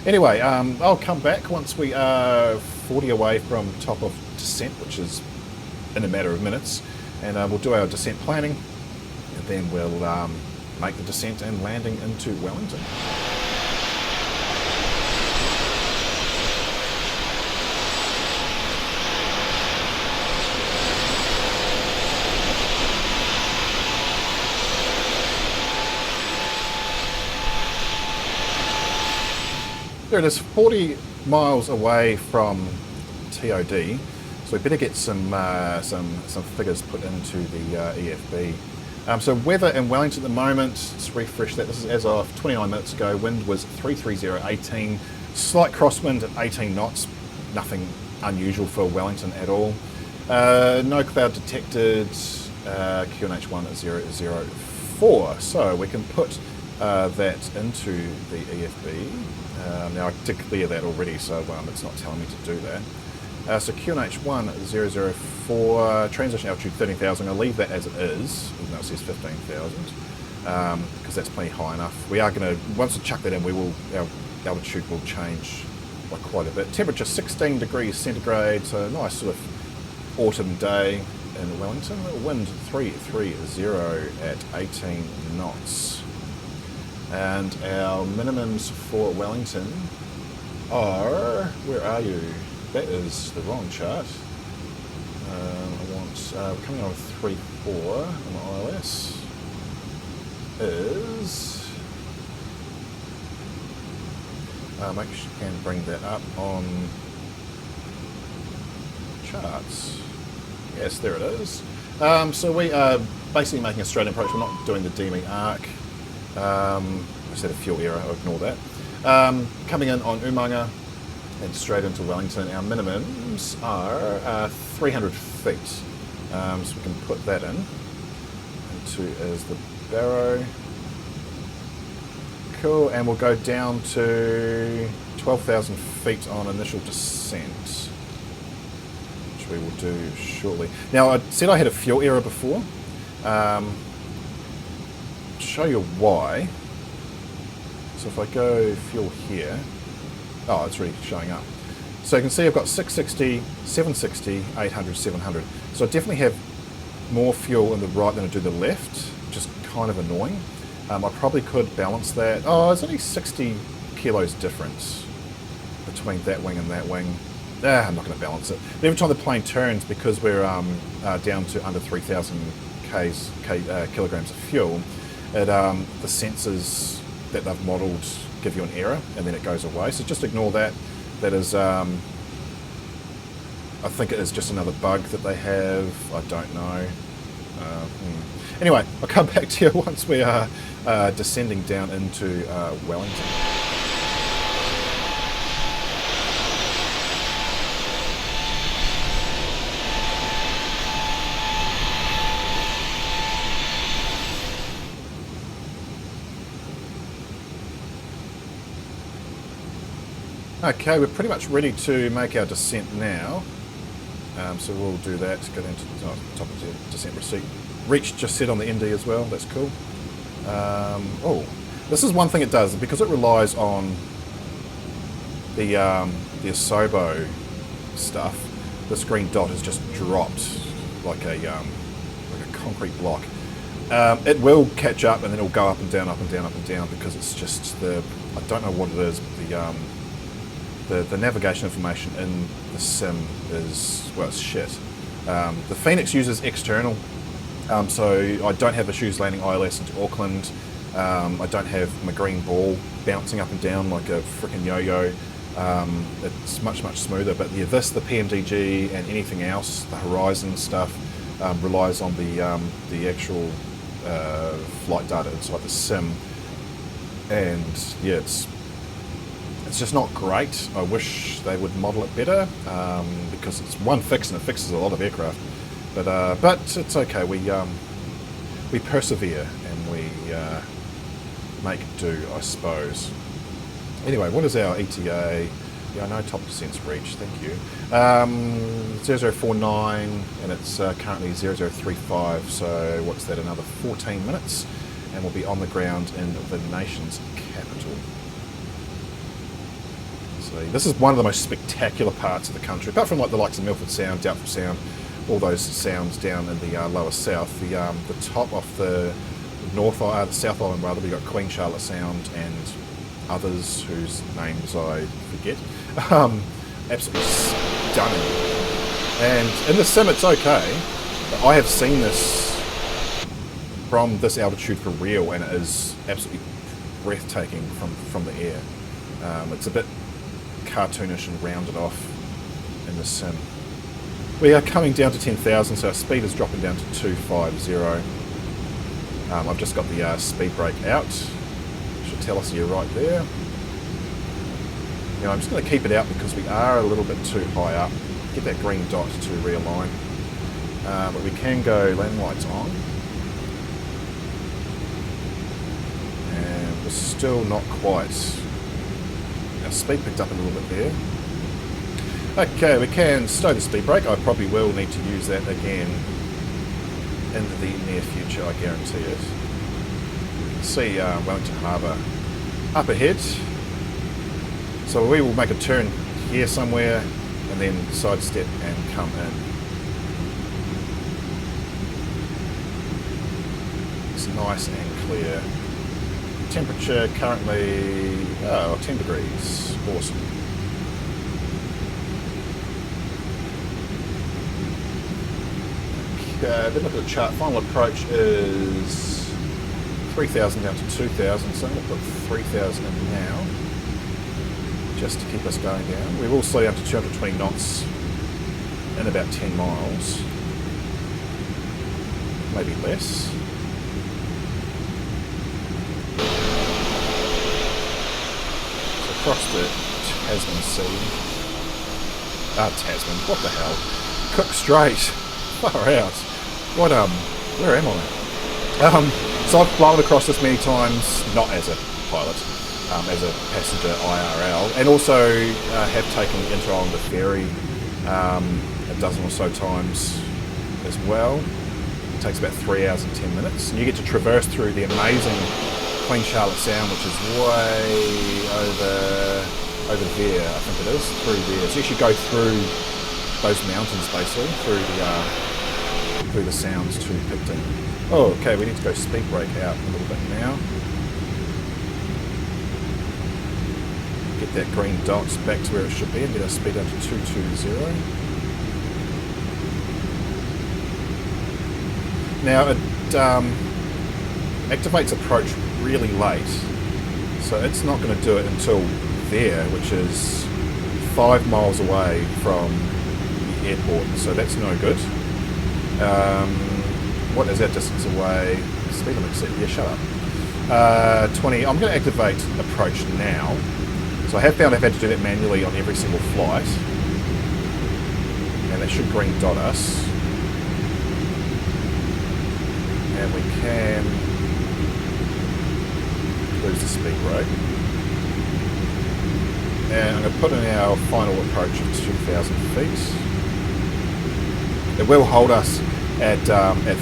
Anyway, I'll come back once we are 40 away from top of descent, which is in a matter of minutes, and we'll do our descent planning, and then we'll make the descent and landing into Wellington. There it is, 40 miles away from TOD, so we better get some figures put into the EFB. So weather in Wellington at the moment, let's refresh that. This is as of 29 minutes ago. Wind was 330.18, slight crosswind at 18 knots, nothing unusual for Wellington at all. No cloud detected, QNH1 at 004, so we can put that into the EFB. Now I did clear that already, so it's not telling me to do that. So QNH1 004, transition altitude 13,000. I'll leave that as it is, even though it says 15,000, because that's plenty high enough. We are going to, once we chuck that in, our altitude will change by quite a bit. Temperature 16 degrees centigrade, so a nice sort of autumn day in Wellington. Wind 330 at 18 knots. And our minimums for Wellington are, where are you? That is the wrong chart. We're coming on 3.4 on the ILS. Is, make sure you can bring that up on charts. Yes, there it is. So we are basically making a straight approach. We're not doing the DME arc. I said a fuel error, I'll ignore that. Coming in on Umanga and straight into Wellington, our minimums are 300 feet. So we can put that in into as the Barrow. Cool, and we'll go down to 12,000 feet on initial descent, which we will do shortly. Now, I said I had a fuel error before. Show you why. So if I go fuel here, oh, it's really showing up. So you can see I've got 660, 760, 800, 700. So I definitely have more fuel in the right than I do the left, which is kind of annoying. I probably could balance that. Oh, there's only 60 kilos difference between that wing and that wing. I'm not going to balance it. But every time the plane turns, because we're down to under 3,000 kilograms of fuel, the sensors that they've modelled give you an error, and then it goes away. So just ignore that. That is, I think it is just another bug that they have. I don't know. Anyway, I'll come back to you once we are descending down into Wellington. Okay, we're pretty much ready to make our descent now. So we'll do that, go down to the top of the descent receipt. Reach just set on the ND as well, that's cool. Oh, this is one thing it does, because it relies on the Asobo stuff. This green dot has just dropped like a concrete block. It will catch up and then it'll go up and down, up and down, up and down, because it's just I don't know what it is, but the navigation information in the sim is, well, it's shit. The Phoenix uses external, so I don't have issues landing ILS into Auckland. I don't have my green ball bouncing up and down like a freaking yo-yo. It's much smoother, but yeah, the PMDG and anything else, the Horizon stuff, relies on the actual flight data inside the sim, and yeah, it's just not great. I wish they would model it better, because it's one fix and it fixes a lot of aircraft, but it's okay. We persevere and we make do, I suppose. Anyway, what is our ETA? Yeah, I know top descent's reached, thank you. 0049, and it's currently 0035, so what's that, another 14 minutes, and we'll be on the ground in the nation's capital. So this is one of the most spectacular parts of the country, apart from like the likes of Milford Sound, Doubtful Sound, all those sounds down in the lower south. The top off the the South Island rather, we've got Queen Charlotte Sound and others whose names I forget. Absolutely stunning. And in the sim it's okay, but I have seen this from this altitude for real, and it is absolutely breathtaking from the air. It's a bit cartoonish and rounded off in the sim. We are coming down to 10,000, so our speed is dropping down to 250. I've just got the speed brake out. Should tell us you're right there. Now I'm just going to keep it out because we are a little bit too high up. Get that green dot to realign. But we can go landing lights on. And we're still not quite. Our speed picked up a little bit there. Okay, we can stow the speed brake. I probably will need to use that again in the near future, I guarantee it. You can see Wellington Harbour up ahead. So we will make a turn here somewhere and then sidestep and come in. It's nice and clear. Temperature currently 10 degrees. Awesome. Okay, then look at the chart. Final approach is 3,000 down to 2,000, so I'm going to put 3,000 in now, just to keep us going down. We will slow down to 220 knots in about 10 miles, maybe less. So across the Tasman Sea. Tasman, what the hell? Cook Strait, far out. What, where am I? So I've flown across this many times, not as a pilot, as a passenger IRL, and also have taken the inter-islander ferry a dozen or so times as well. It takes about 3 hours and 10 minutes, and you get to traverse through the amazing Queen Charlotte Sound, which is way over there, I think it is, through there. So you should go through those mountains basically, through the sounds to Picton. Oh, okay, we need to go speed brake out a little bit now. Get that green dot back to where it should be and get our speed up to 220. Now it activates approach really late, so it's not going to do it until there, which is 5 miles away from the airport, so that's no good. What is that distance away? Speed limit set, yeah, shut up. 20, I'm going to activate approach now. So I have found I've had to do that manually on every single flight. And that should green dot us. And we can lose the speed brake. And I'm going to put in our final approach of 2,000 feet. It will hold us at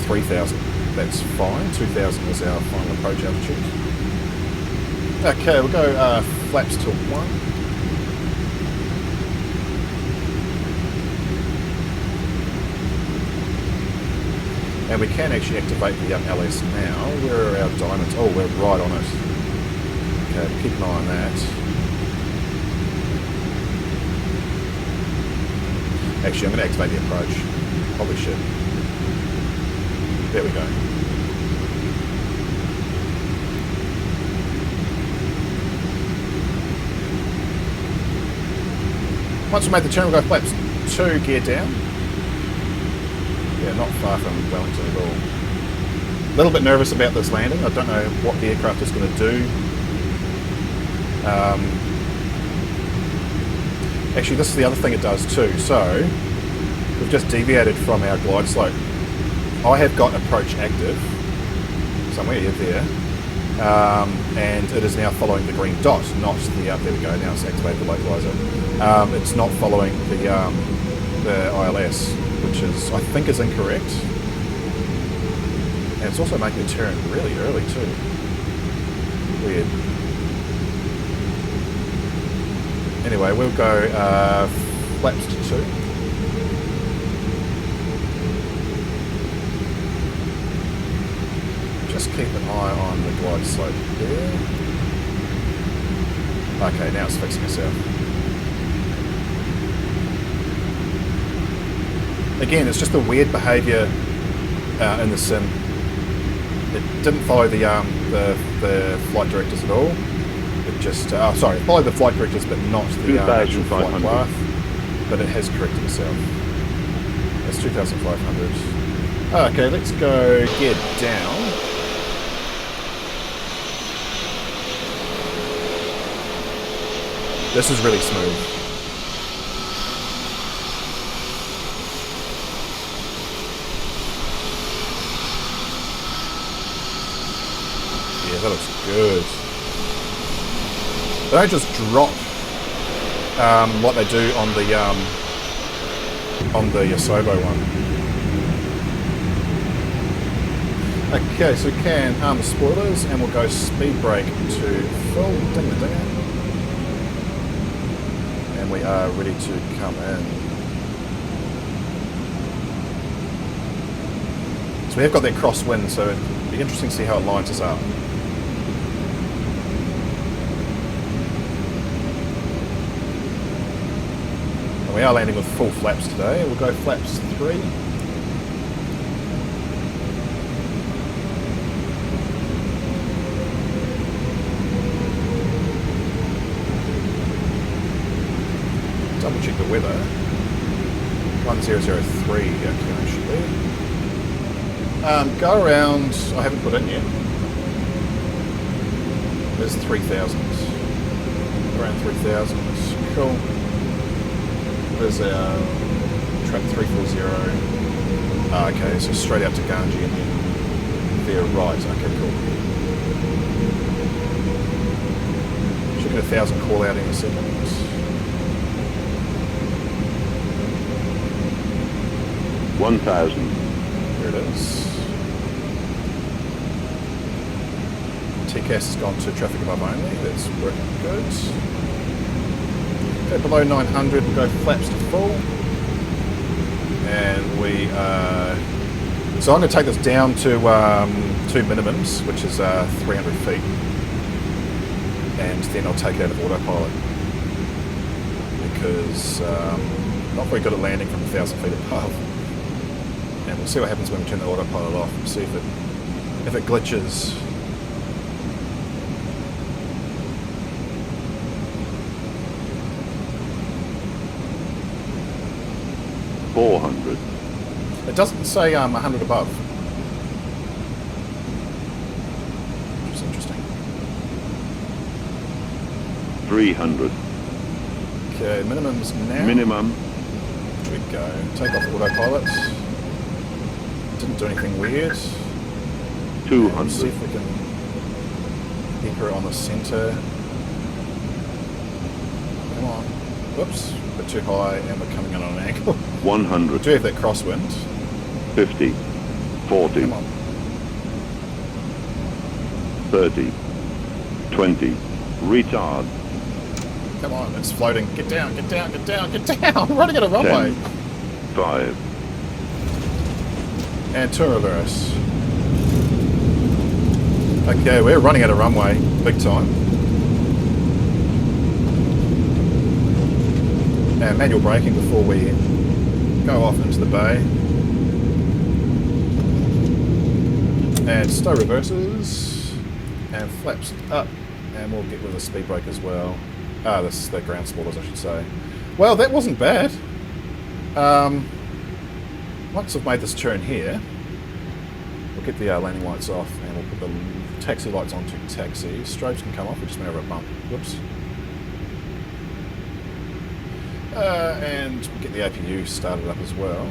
3,000. That's fine. 2,000 is our final approach altitude. Okay, we'll go flaps to 1. And we can actually activate the LS now. Where are our diamonds? Oh, we're right on it. Okay, keep an eye on that. Actually, I'm going to activate the approach. Probably should. There we go. Once we made the turn, we'll go flaps 2, gear down. Yeah, not far from Wellington at all. A little bit nervous about this landing. I don't know what the aircraft is going to do. Actually, this is the other thing it does too. So, we've just deviated from our glide slope. I have got approach active, somewhere there, and it is now following the green dot, not the, there we go, now it's activated the localizer. It's not following the ILS, which is, I think, is incorrect. And it's also making a turn really early too. Weird. Anyway, we'll go flaps to 2. Just keep an eye on the glide slope there. Okay, now it's fixing itself. Again, it's just the weird behaviour in the sim. It didn't follow the flight directives at all. It just, sorry, it followed the flight directives but not the actual flight path. But it has corrected itself. That's 2,500. Okay, let's go gear down. This is really smooth. Yeah, that looks good. They don't just drop like they do on the Asobo one. Okay, so we can arm the spoilers and we'll go speed brake to full ding-a-dinger. And we are ready to come in. So we have got that crosswind, so it'll be interesting to see how it lines us up. And we are landing with full flaps today. We'll go flaps 3. Double check the weather. 1003 actually. Go around, I haven't put in yet. There's 3,000. Around 3,000. Cool. There's our track 340. Okay, so straight out to Ganji and then veer right. Okay, cool. Should get 1,000 call out in a second. 1,000. There it is. TCAS has gone to traffic above only. That's working good. Okay, below 900, we'll go flaps to full. And we so I'm going to take this down to 2 minimums, which is 300 feet. And then I'll take it out of autopilot. Because not very good at landing from 1,000 feet above. And we'll see what happens when we turn the autopilot off and see if it glitches. It doesn't say 100 above. Which is interesting. 300. Okay, minimums now. Minimum. Here we go. Take off autopilot. Didn't do anything weird. 200. See if we can anchor it on the centre. Come on. Whoops. A bit too high and we're coming in on an angle. 100. We do have that crosswind. 50. 40. Come on. 30. 20. Retard. Come on, it's floating. Get down, get down, get down, get down. I'm running out of runway. 10. 5. And turn reverse. Okay, we're running out of runway, big time. And manual braking before we go off into the bay. And stow reverses. And flaps up. And we'll get rid of the speed brake as well. The ground spoilers, I should say. Well, that wasn't bad. Once I've made this turn here, we'll get the landing lights off and we'll put the taxi lights onto taxi. Strobes can come off, we just went over a bump. Whoops. And we'll get the APU started up as well.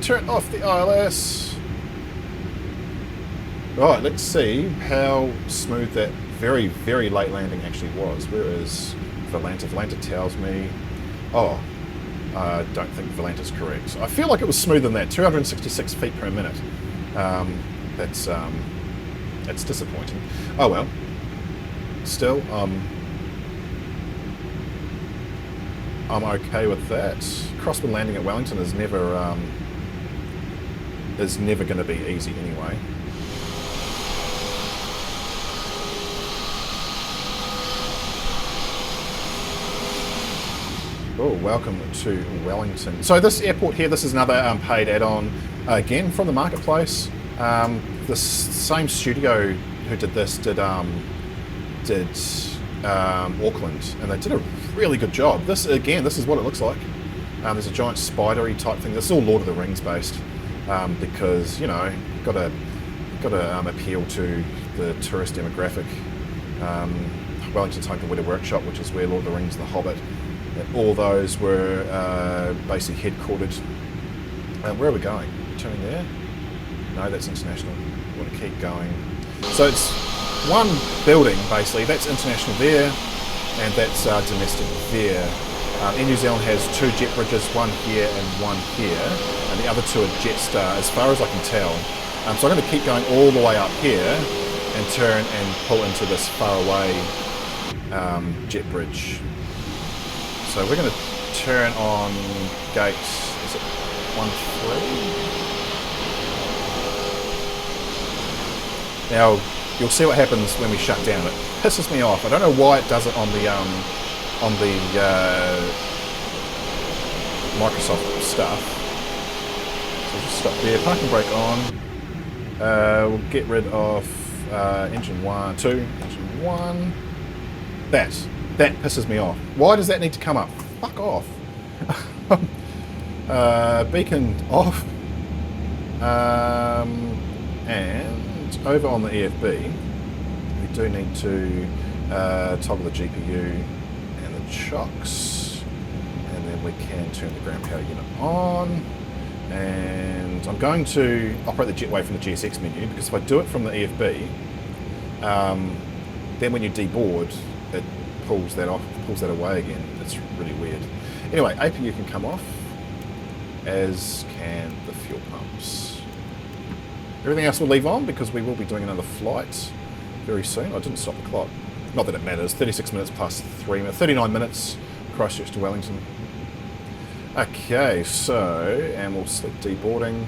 Turn off the ILS. Right, let's see how smooth that very, very late landing actually was. Where is Volanta? Volanta tells me... Oh, I don't think Volanta's correct. I feel like it was smoother than that, 266 feet per minute. That's disappointing. Oh well. Still, I'm okay with that. Crosswind landing at Wellington is never going to be easy anyway. Oh, welcome to Wellington. So this airport here, this is another paid add-on, again from the marketplace. The same studio who did this did Auckland, and they did a really good job. This is what it looks like. There's a giant spidery type thing. This is all Lord of the Rings based, because you know, got to appeal to the tourist demographic. Wellington's home to Weta Workshop, which is where Lord of the Rings, The Hobbit, all those were basically headquartered. Where are we going? Turning there? No, that's international. We want to keep going. So it's one building basically. That's international there, and that's domestic there. Air New Zealand has two jet bridges, one here and one here, and the other two are Jetstar, as far as I can tell. So I'm going to keep going all the way up here and turn and pull into this faraway jet bridge. So we're going to turn on gate, is it 13? Now, you'll see what happens when we shut down. It pisses me off. I don't know why it does it on the Microsoft stuff. So just stop there, parking brake on. We'll get rid of engine 1. That pisses me off. Why does that need to come up? Fuck off. Beacon off. And over on the EFB, we do need to toggle the GPU and the chocks, and then we can turn the ground power unit on. And I'm going to operate the jetway from the GSX menu, because if I do it from the EFB, then when you deboard, it pulls that away again. It's really weird. Anyway, APU can come off, as can the fuel pumps. Everything else will leave on because we will be doing another flight very soon. I didn't stop the clock. Not that it matters. 36 minutes plus 3 minutes. 39 minutes, Christchurch to Wellington. Okay, so, and we'll select deboarding,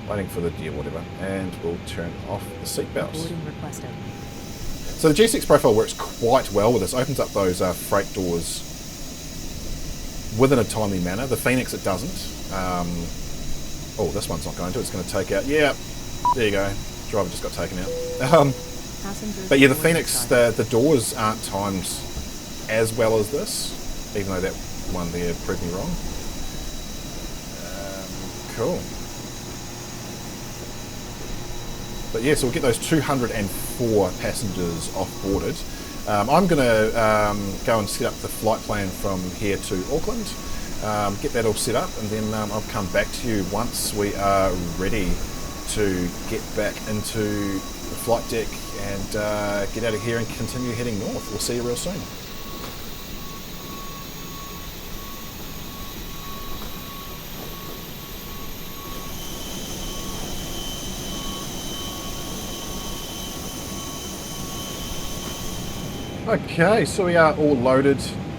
waiting for the whatever, and we'll turn off the seatbelts. Boarding requested. So the G6 profile works quite well with this. Opens up those freight doors within a timely manner. The Phoenix, it doesn't. Oh, this one's not going to. It's going to take out. Yeah, there you go. Driver just got taken out. But yeah, the Phoenix, the doors aren't timed as well as this, even though that one there proved me wrong. Cool. But yeah, so we'll get those 204 passengers off-boarded. I'm going to go and set up the flight plan from here to Auckland, get that all set up, and then I'll come back to you once we are ready to get back into the flight deck and get out of here and continue heading north. We'll see you real soon. Okay, so we are all loaded.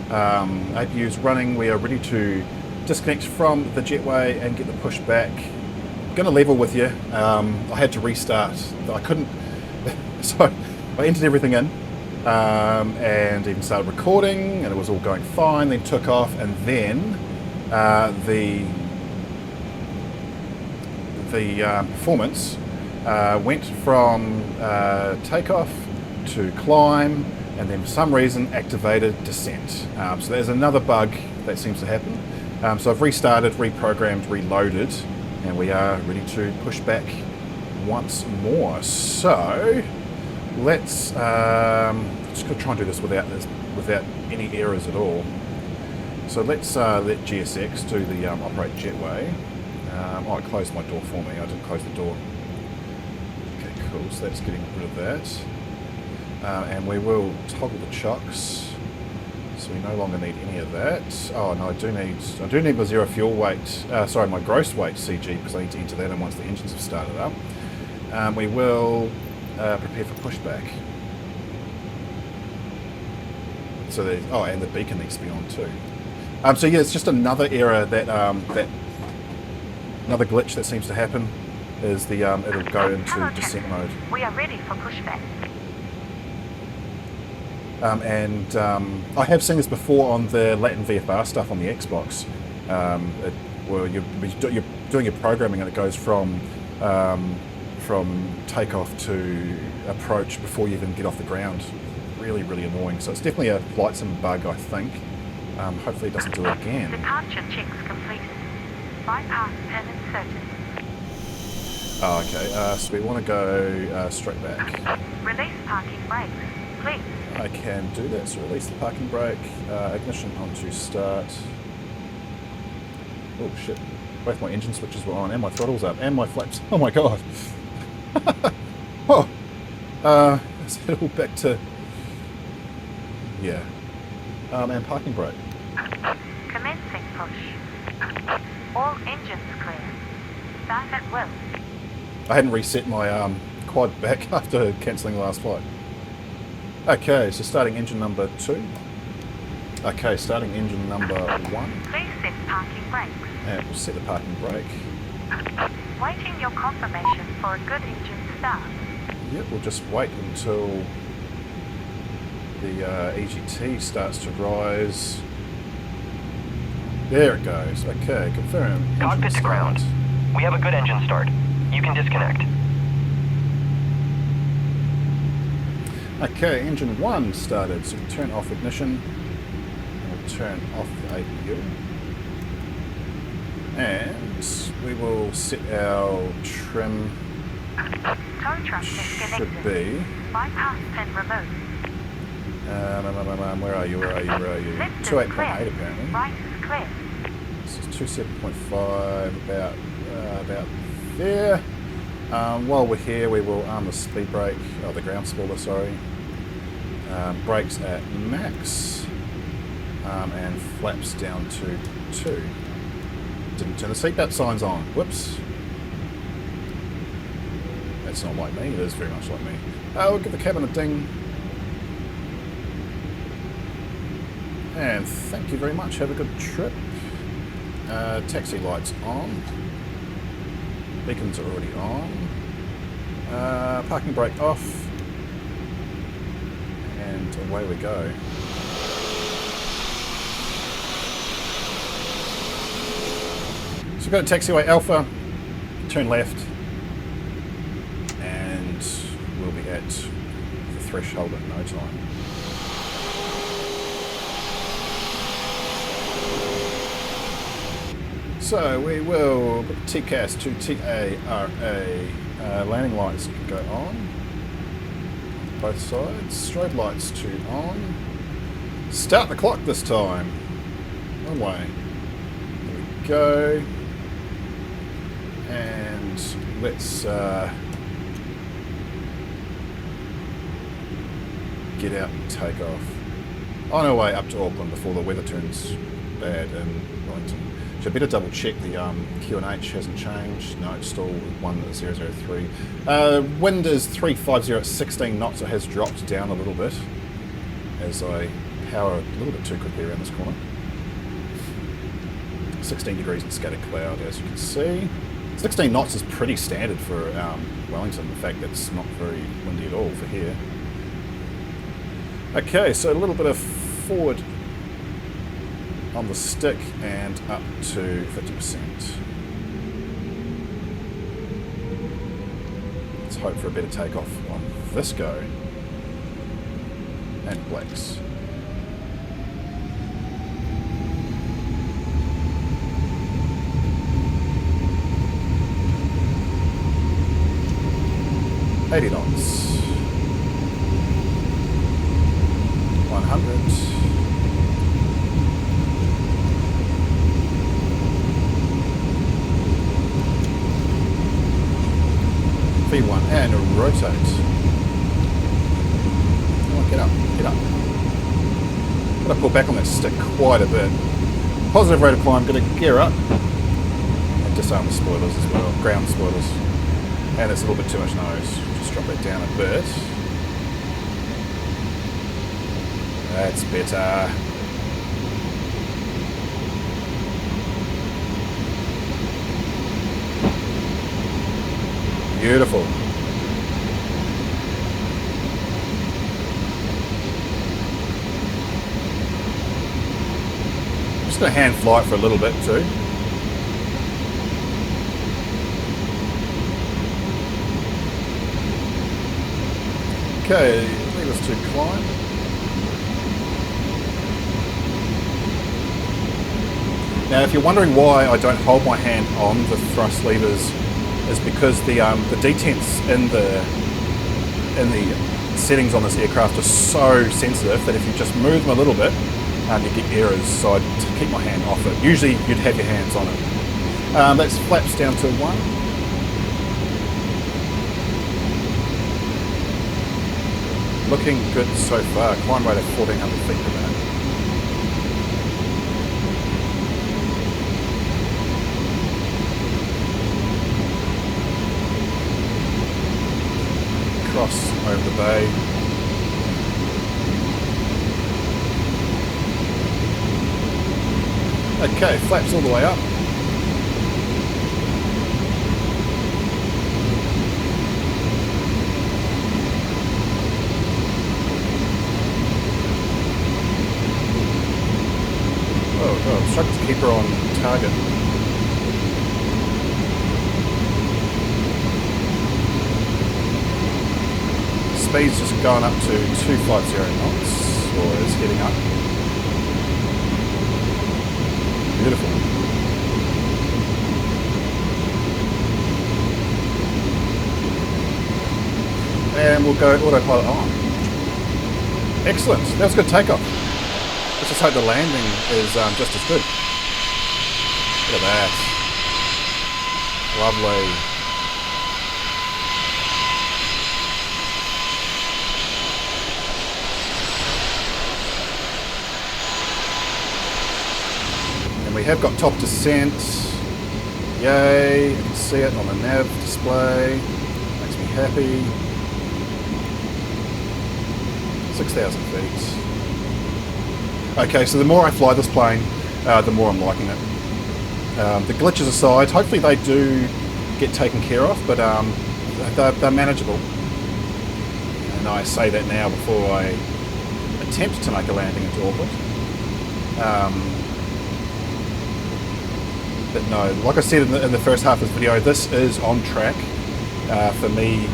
APU's running. We are ready to disconnect from the jetway and get the push back. I'm going to level with you. I had to restart. I couldn't. So I entered everything in and even started recording, and it was all going fine. Then took off, and then the performance went from takeoff to climb, and then for some reason activated descent. So there's another bug that seems to happen. So I've restarted, reprogrammed, reloaded, and we are ready to push back once more. So let's just gonna try and do this without any errors at all. So let's let GSX do the operate jetway. Oh, it closed my door for me. I didn't close the door. Okay, cool. So that's getting rid of that. And we will toggle the chocks. So we no longer need any of that. Oh no, I do need my zero fuel weight. Sorry, my gross weight CG, because I need to enter that in once the engines have started up. We will prepare for pushback. So there's, oh, and the beacon needs to be on too. So yeah, it's just another error that another glitch that seems to happen is the it'll go into descent mode. We are ready for pushback. I have seen this before on the Latin VFR stuff on the Xbox, where you're doing your programming and it goes from takeoff to approach before you even get off the ground. Really, really annoying. So it's definitely a flight sim bug, I think. Hopefully it doesn't do it again. Departure checks completed. Bypass pin inserted. Oh, okay, so we want to go straight back. Release parking brakes, please. I can do that, so release the parking brake, ignition onto start. Oh shit, both my engine switches were on, and my throttle's up, and my flaps, oh my god. Oh, let's head all back to, yeah, and parking brake. Commencing push. All engines clear. Start at will. I hadn't reset my quad back after cancelling the last flight. Okay, so starting engine number 2. Okay, starting engine number 1. Please set parking brakes. And we'll set the parking brake. Waiting your confirmation for a good engine start. Yep, we'll just wait until the EGT starts to rise. There it goes. Okay, confirm. Cockpit to ground. We have a good engine start. You can disconnect. Okay, engine 1 started, so we'll turn off ignition. We'll turn off the APU. And we will set our trim. Tow truck disconnected. Should be. Bypass pin removed. Where are you? Lift is 28.8 clear. apparently. Right is clear. This is 27.5, about there. While we're here, we will arm the speed brake, the ground spoiler, sorry. Brakes at max, and flaps down to 2. Didn't turn the seatbelt signs on. Whoops. That's not like me. It is very much like me. We'll give the cabin a ding. And thank you very much. Have a good trip. Taxi lights on. Beacons are already on. Parking brake off. And away we go. So we've got taxiway Alpha. Turn left. And we'll be at the threshold in no time. So we will put TCAS to TARA. Landing lights go on. Both sides. Strobe lights to on. Start the clock this time. One way. There we go. And let's get out and take off. On our way up to Auckland before the weather turns bad in Wellington. So I better double check the QNH hasn't changed. No, it's still 1003. Wind is 350 at 16 knots. It has dropped down a little bit as I power a little bit too quickly around this corner. 16 degrees in scattered cloud, as you can see. 16 knots is pretty standard for Wellington. In fact, that's not very windy at all for here. Okay, so a little bit of forward on the stick and up to 50%. Let's hope for a better takeoff on this go. And blacks. $80. 100. V1 and rotate. Come on, get up, get up. Gotta pull back on that stick quite a bit. Positive rate of climb, gonna gear up. And disarm the spoilers as well, ground spoilers. And it's a little bit too much nose. Just drop that down a bit. That's better. Beautiful. I'm just going to hand fly it for a little bit too. Okay, leave us to climb. Now, if you're wondering why I don't hold my hand on the thrust levers, is because the detents in the settings on this aircraft are so sensitive that if you just move them a little bit, you get errors. So I keep my hand off it. Usually, you'd have your hands on it. That's flaps down to 1. Looking good so far. Climb rate of 1,400 feet per minute. Cross over the bay. Okay, flaps all the way up. Oh, I'm struggling to keep her on target. Speed's just going up to 250 knots, or is heading up. Beautiful. And we'll go autopilot on. Excellent, that was a good takeoff. Let's just hope the landing is just as good. Look at that. Lovely. We have got top descent. Yay, you can see it on the nav display. Makes me happy. 6,000 feet. Okay, so the more I fly this plane, the more I'm liking it. The glitches aside, hopefully they do get taken care of, but they're manageable. And I say that now before I attempt to make a landing into orbit. But no, like I said in the first half of this video, this is on track for me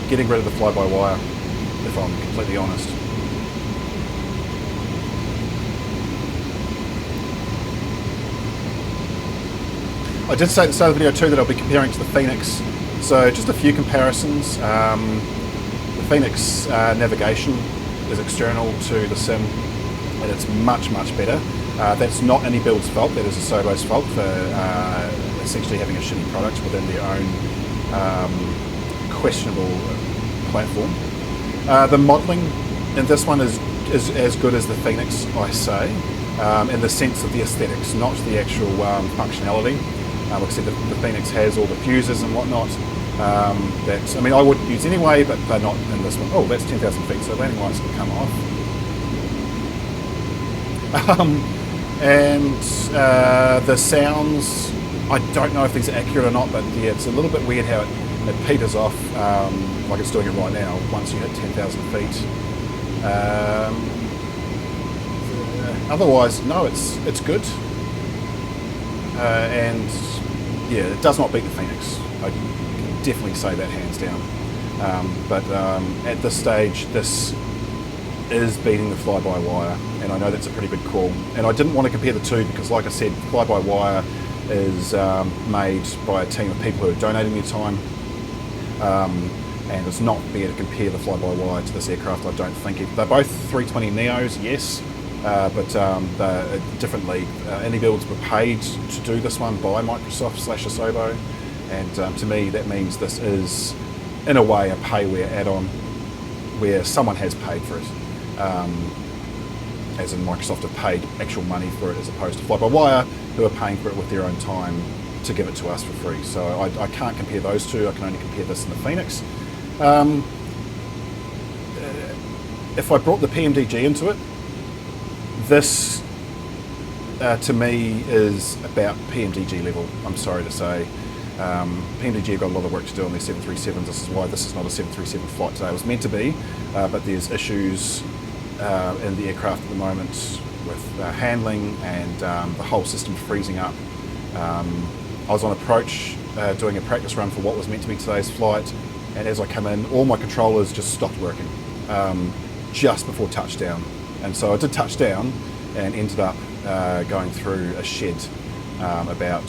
getting rid of the fly-by-wire, if I'm completely honest. I did say at the start of the video too that I'll be comparing to the Phoenix, so just a few comparisons. The Phoenix navigation is external to the sim, and it's much, much better. That's not Inibuilds' fault, that is Asobo's fault for essentially having a shitty product within their own questionable platform. The modelling in this one is as good as the Phoenix, I say, in the sense of the aesthetics, not the actual functionality. Like I said, the Phoenix has all the fuses and whatnot that, I mean, I would use anyway, but they're not in this one. Oh, that's 10,000 feet, so landing lights can come off. And the sounds, I don't know if these are accurate or not, but yeah, it's a little bit weird how it peters off, like it's doing it right now, once you hit 10,000 feet. Otherwise, no, it's good. And yeah, it does not beat the Phoenix. I can definitely say that hands down. But at this stage, this is beating the fly-by-wire, and I know that's a pretty big call. And I didn't want to compare the two because, like I said, fly-by-wire is made by a team of people who are donating their time, and it's not fair to compare the fly-by-wire to this aircraft. I don't think they're both 320neos, yes, but they're differently. Inibuilds were paid to do this one by Microsoft/Asobo, and to me that means this is, in a way, a payware add-on where someone has paid for it. As in Microsoft have paid actual money for it, as opposed to fly-by-wire, who are paying for it with their own time to give it to us for free. So I can't compare those two. I can only compare this and the Phoenix. If I brought the PMDG into it, this to me is about PMDG level, I'm sorry to say. PMDG have got a lot of work to do on their 737s. This is why this is not a 737 flight today. It was meant to be, but there's issues in the aircraft at the moment with handling and the whole system freezing up. I was on approach doing a practice run for what was meant to be today's flight, and as I come in, all my controllers just stopped working just before touchdown. And so I did touch down and ended up going through a shed about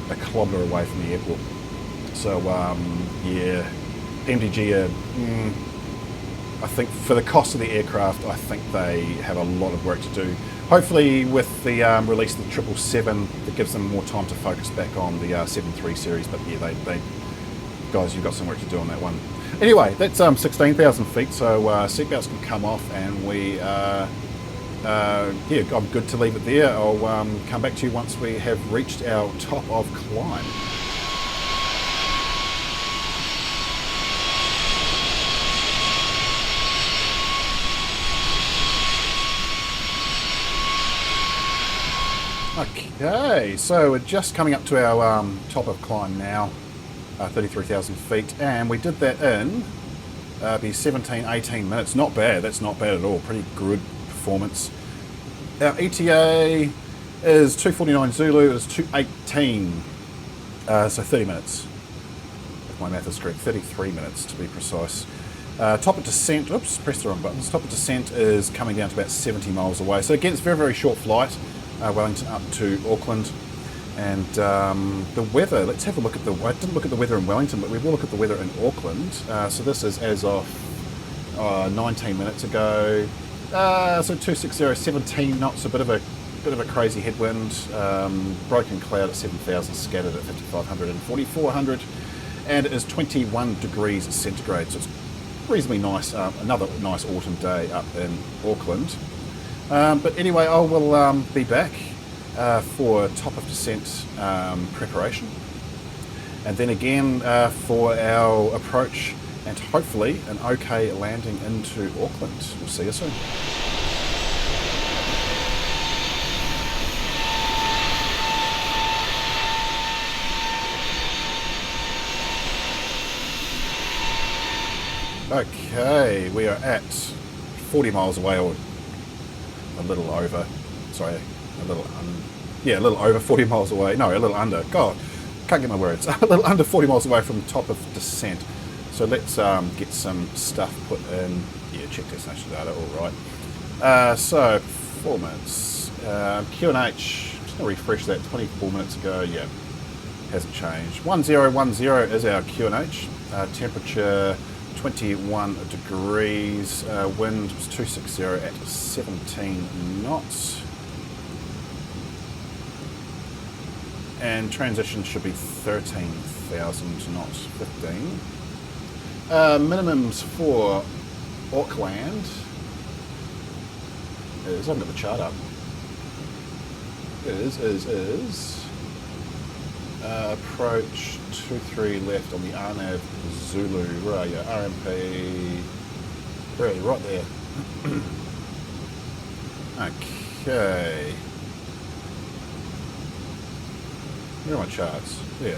a kilometre away from the airport. So yeah, PMDG I think for the cost of the aircraft, I think they have a lot of work to do. Hopefully with the release of the 777, that gives them more time to focus back on the 73 series, but yeah, they guys, you've got some work to do on that one. Anyway, that's 16,000 feet, so seatbelts can come off, and we yeah, I'm good to leave it there. I'll come back to you once we have reached our top of climb. Okay, so we're just coming up to our top of climb now, 33,000 feet, and we did that in 18 minutes. Not bad, that's not bad at all, pretty good performance. Our ETA is 249 Zulu, it is 218, so 30 minutes, if my math is correct, 33 minutes to be precise. Top of descent, oops, pressed the wrong buttons. Top of descent is coming down to about 70 miles away, so again, it's a very, very short flight. Wellington up to Auckland, and the weather, let's have a look at I didn't look at the weather in Wellington, but we will look at the weather in Auckland. So this is as of 19 minutes ago, so 260, 17 knots, a bit of a crazy headwind, broken cloud at 7,000, scattered at 5,500 and 4,400, and it is 21 degrees centigrade, so it's reasonably nice, another nice autumn day up in Auckland. But anyway, I will be back for top of descent preparation, and then again for our approach and hopefully an okay landing into Auckland. We'll see you soon. Okay, we are at 40 miles away, or a little over, sorry, a little over 40 miles away, no, a little under, God, can't get my words, a little under 40 miles away from top of descent. So let's get some stuff put in, yeah, check destination data, all right. So, performance, Q&H, just going to refresh that, 24 minutes ago, yeah, hasn't changed. 1010 is our Q&H, temperature 21 degrees, wind was 260 at 17 knots, and transition should be 13,000 knots, 15. Minimums for Auckland is, I haven't got the chart up, is approach 23 left on the RNAV Zulu, where are you, RMP, where are you, right there. Okay. Where are my charts? There.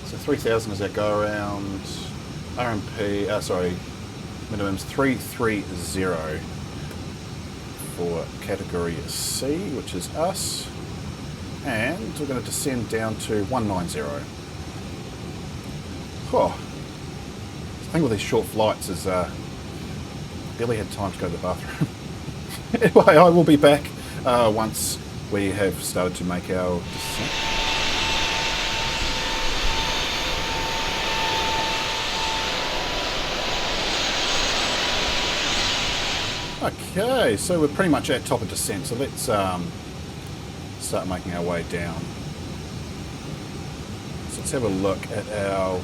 So 3,000 is our go around. RMP, minimum's 330 for category C, which is us. And we're going to descend down to 190. Oh. The thing with these short flights is barely had time to go to the bathroom. Anyway, I will be back once we have started to make our descent. Okay, so we're pretty much at top of descent, so let's start making our way down. So let's have a look at our,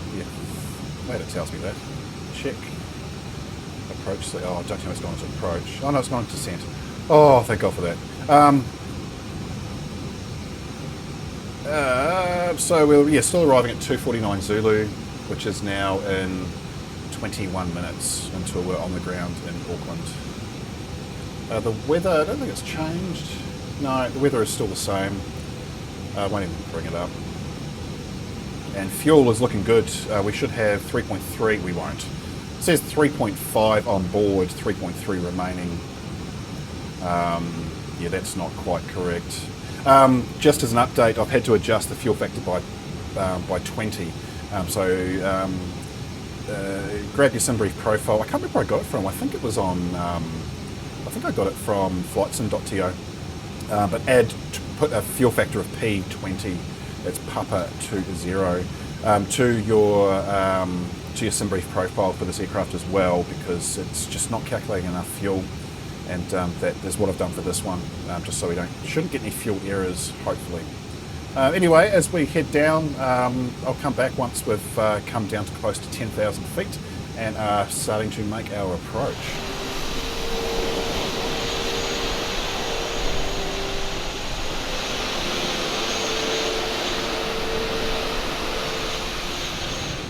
wait, it tells me that. Check. Approach, oh, I don't think it's gone to approach. Oh no, it's gone to descent. Oh, thank God for that. So we're still arriving at 2:49 Zulu, which is now in 21 minutes until we're on the ground in Auckland. The weather, I don't think it's changed. No, the weather is still the same. I won't even bring it up. And fuel is looking good. We should have 3.3, we won't. It says 3.5 on board, 3.3 remaining. Yeah, that's not quite correct. Just as an update, I've had to adjust the fuel factor by 20. Grab your SimBrief profile. I can't remember where I got it from. I think it was on, I think I got it from flightsim.to. But put a fuel factor of P20. It's Papa 20 to your SimBrief profile for this aircraft as well, because it's just not calculating enough fuel. And that is what I've done for this one, just so we shouldn't get any fuel errors, hopefully. Anyway, as we head down, I'll come back once we've come down to close to 10,000 feet and are starting to make our approach.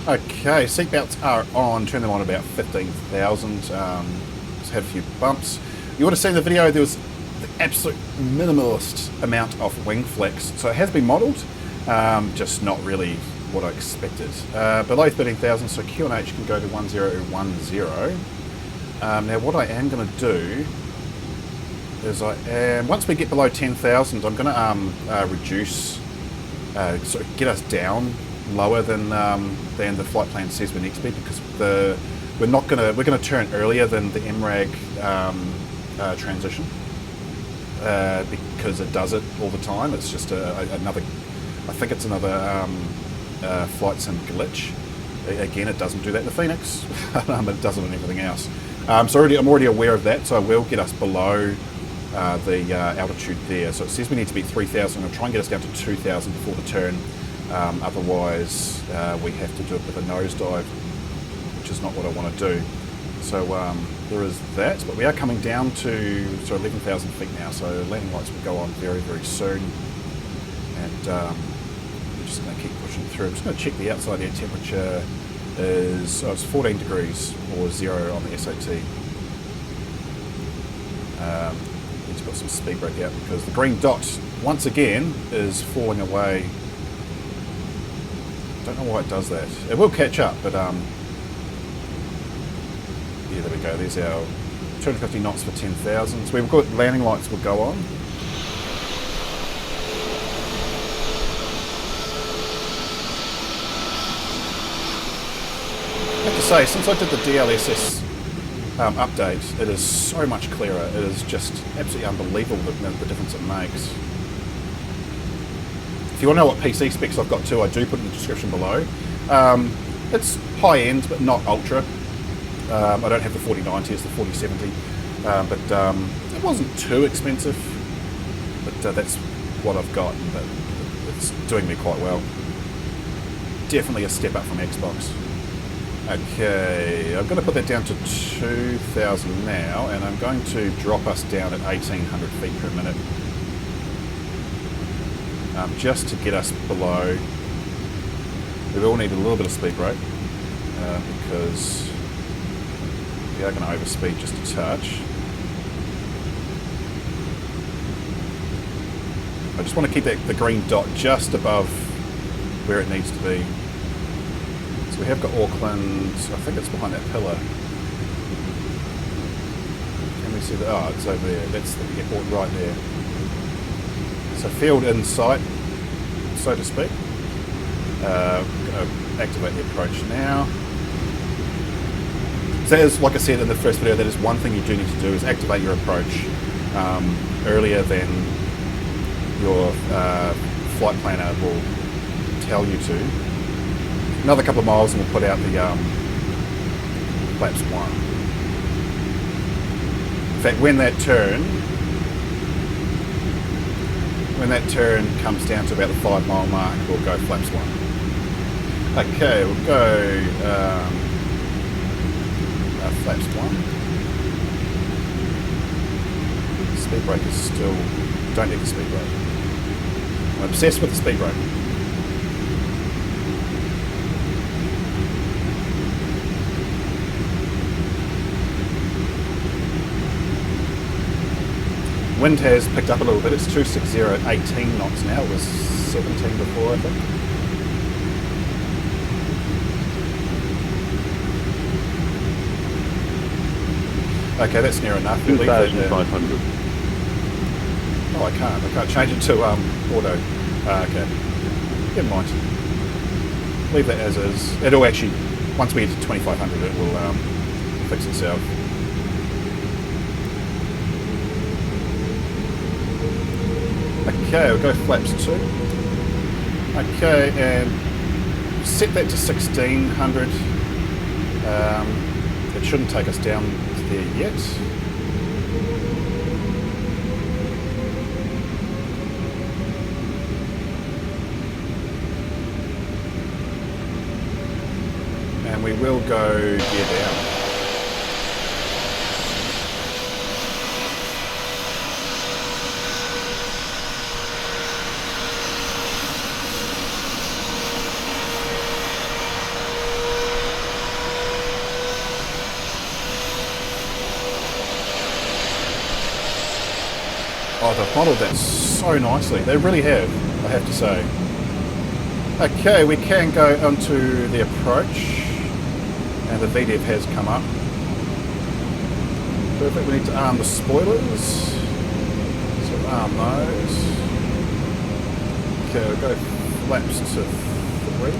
Okay, seatbelts are on, turn them on about 15,000, just had a few bumps. You would have seen the video, there was the absolute minimalist amount of wing flex, so it has been modelled, just not really what I expected. Below 13,000, so Q&H can go to 1010. Now what I am going to do is once we get below 10,000, I'm going to reduce, sort of get us down lower than the flight plan says we need to be, because we're going to turn earlier than the MRAG transition, because it does it all the time. It's just another, I think it's another flight sim glitch. Again, it doesn't do that in the Phoenix, but it does it in everything else. So I'm already aware of that, so I will get us below the altitude there. So it says we need to be 3,000. I'll try and get us down to 2,000 before the turn. Otherwise, we have to do it with a nosedive, which is not what I want to do. So there is that, but we are coming down to 11,000 feet now, so landing lights will go on very, very soon. And we're just going to keep pushing through. I'm just going to check the outside air temperature is, it's 14 degrees or 0 on the SAT. Need to put some speed brake out because the green dot, once again, is falling away. Don't know why it does that. It will catch up, but yeah, there we go. There's our 250 knots for 10,000. So we've got landing lights will go on. I have to say, since I did the DLSS update, it is so much clearer. It is just absolutely unbelievable the difference it makes. If you want to know what PC specs I've got too, I do put in the description below. It's high end, but not ultra. I don't have the 4090, it's the 4070. But it wasn't too expensive. But that's what I've got, but it's doing me quite well. Definitely a step up from Xbox. Okay, I'm going to put that down to 2,000 now, and I'm going to drop us down at 1,800 feet per minute. Just to get us below. We will need a little bit of speed brake because We are going to overspeed just a touch. I just want to keep the green dot just above where it needs to be. So we have got Auckland, I think it's behind that pillar. Can we see that? Oh, it's over there. That's the airport right there. So field in sight, so to speak. I'm going to activate the approach now. So that is, like I said in the first video, that is one thing you do need to do is activate your approach earlier than your flight planner will tell you to. Another couple of miles and we'll put out the flaps 1. In fact, when that turn comes down to about the 5 mile mark, we'll go flaps 1. Okay, we'll go flaps 1. Speed brake is still, don't need the speed brake. I'm obsessed with the speed brake. Wind has picked up a little bit. It's 260 at 18 knots now. It was 17 before, I think. Okay, that's near enough. We'll leave that there. 2,500. Oh, I can't change it to auto. Okay, never mind. Leave that as is. It'll actually, once we get to 2,500, it will fix itself. Okay, we'll go flaps 2. Okay, and set that to 1,600. It shouldn't take us down there yet. And we will go gear down. Oh, they've modelled that so nicely. They really have, I have to say. Okay, we can go onto the approach. And the VDEV has come up. Perfect, we need to arm the spoilers. So arm those. Okay, we'll go flaps to 3.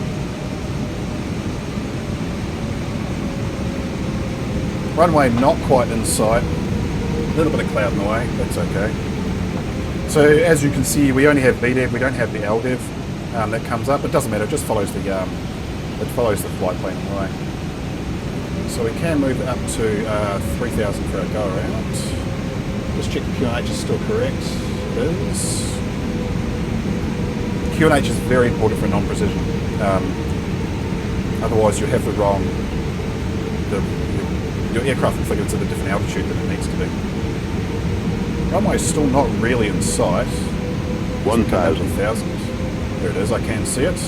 Runway not quite in sight. A little bit of cloud in the way, that's okay. So as you can see, we only have VDEV, we don't have the LDEV that comes up. It doesn't matter, it just follows the flight plan anyway. So we can move it up to 3,000 for our go around. Just check the QNH is still correct. It is. QNH is very important for non-precision. Otherwise you have the wrong, your aircraft will figure it's at a different altitude than it needs to be. Runway is still not really in sight. 1,000. 1,000. There it is, I can see it.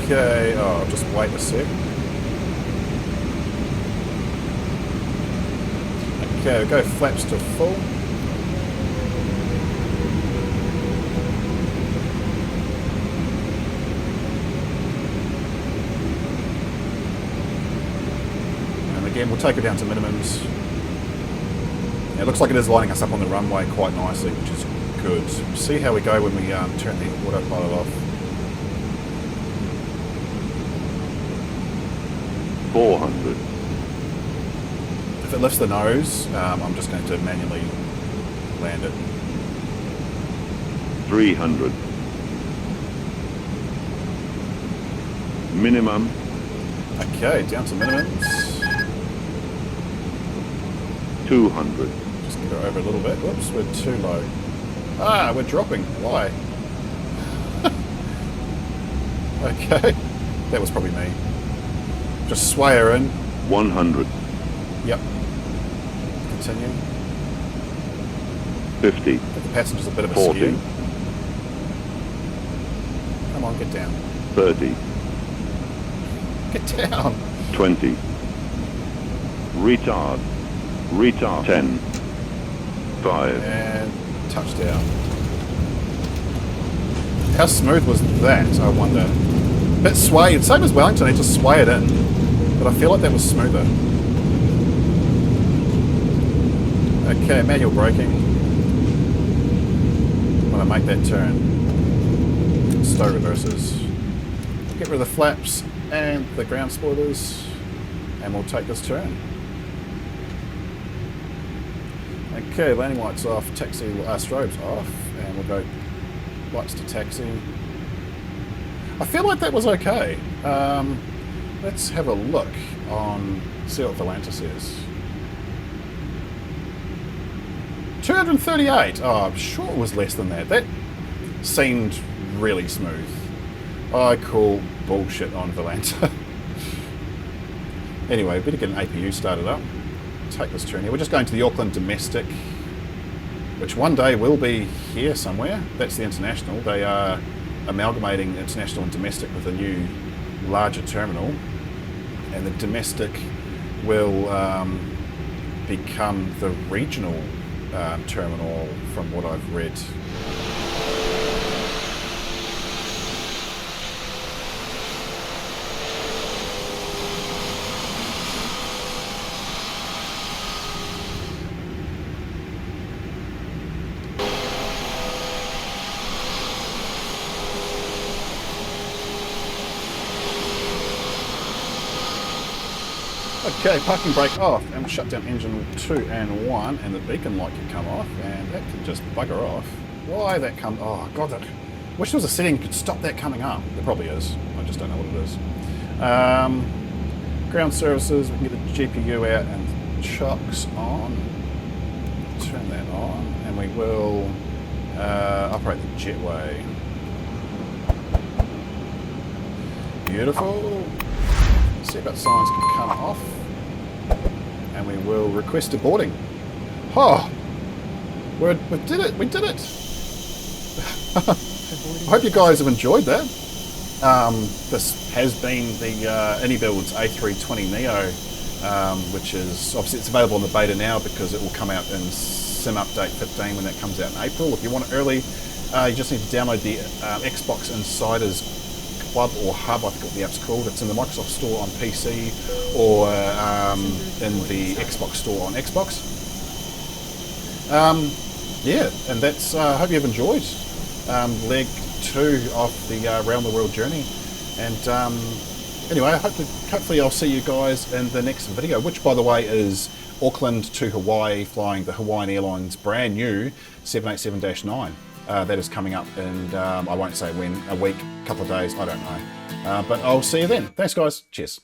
Okay, oh, just wait a sec. Okay, we'll go flaps to full. And again, we'll take it down to minimums. Yeah, it looks like it is lining us up on the runway quite nicely, which is good. We'll see how we go when we turn the autopilot off. 400. If it lifts the nose, I'm just going to manually land it. 300. Minimum. Okay, down to minimums. 200. Just go over a little bit. Whoops, we're too low. Ah, we're dropping. Why? Okay, that was probably me. Just sway her in. 100. Yep. Continue. 50. Give the passengers a bit of a 40. skew. Come on, get down. 30. Get down. 20. Retard. Retard. 10. 5. And touchdown. How smooth was that, I wonder? Bit swayed, same as Wellington, they just sway it in. But I feel like that was smoother. Okay, manual braking. When I make that turn. Stow reverses. Get rid of the flaps and the ground spoilers. And we'll take this turn. Okay, landing lights off, taxi strobes off, and we'll go lights to taxi. I feel like that was okay. Let's have a look on, see what Volanta says. 238. Oh, I'm sure it was less than that. That seemed really smooth. I call bullshit on Volanta. Anyway, better get an APU started up. Take this turn here. We're just going to the Auckland domestic, which one day will be here somewhere. That's the international. They are amalgamating international and domestic with a new larger terminal, and the domestic will become the regional terminal from what I've read. Okay, parking brake off, and we'll shut down engine 2 and 1, and the beacon light can come off, and that can just bugger off. Why that come? Oh god, I wish there was a setting that could stop that coming up. There probably is. I just don't know what it is. Ground services. We can get the GPU out and chocks on. Turn that on, and we will operate the jetway. Beautiful. Seatbelt signs can come off, and we will request a boarding. Oh, we did it! We did it! I hope you guys have enjoyed that. This has been the Inibuilds A320neo, which is obviously it's available in the beta now because it will come out in Sim Update 15 when that comes out in April. If you want it early, you just need to download the Xbox Insiders Club or Hub, I think what the app's called. It's in the Microsoft Store on PC or in the Xbox Store on Xbox. Yeah, and that's, I hope you've enjoyed leg 2 of the Around the World journey. And anyway, hopefully I'll see you guys in the next video, which by the way is Auckland to Hawaii, flying the Hawaiian Airlines brand new 787-9. That is coming up in, I won't say when, a week, couple of days, I don't know. But I'll see you then. Thanks guys, cheers.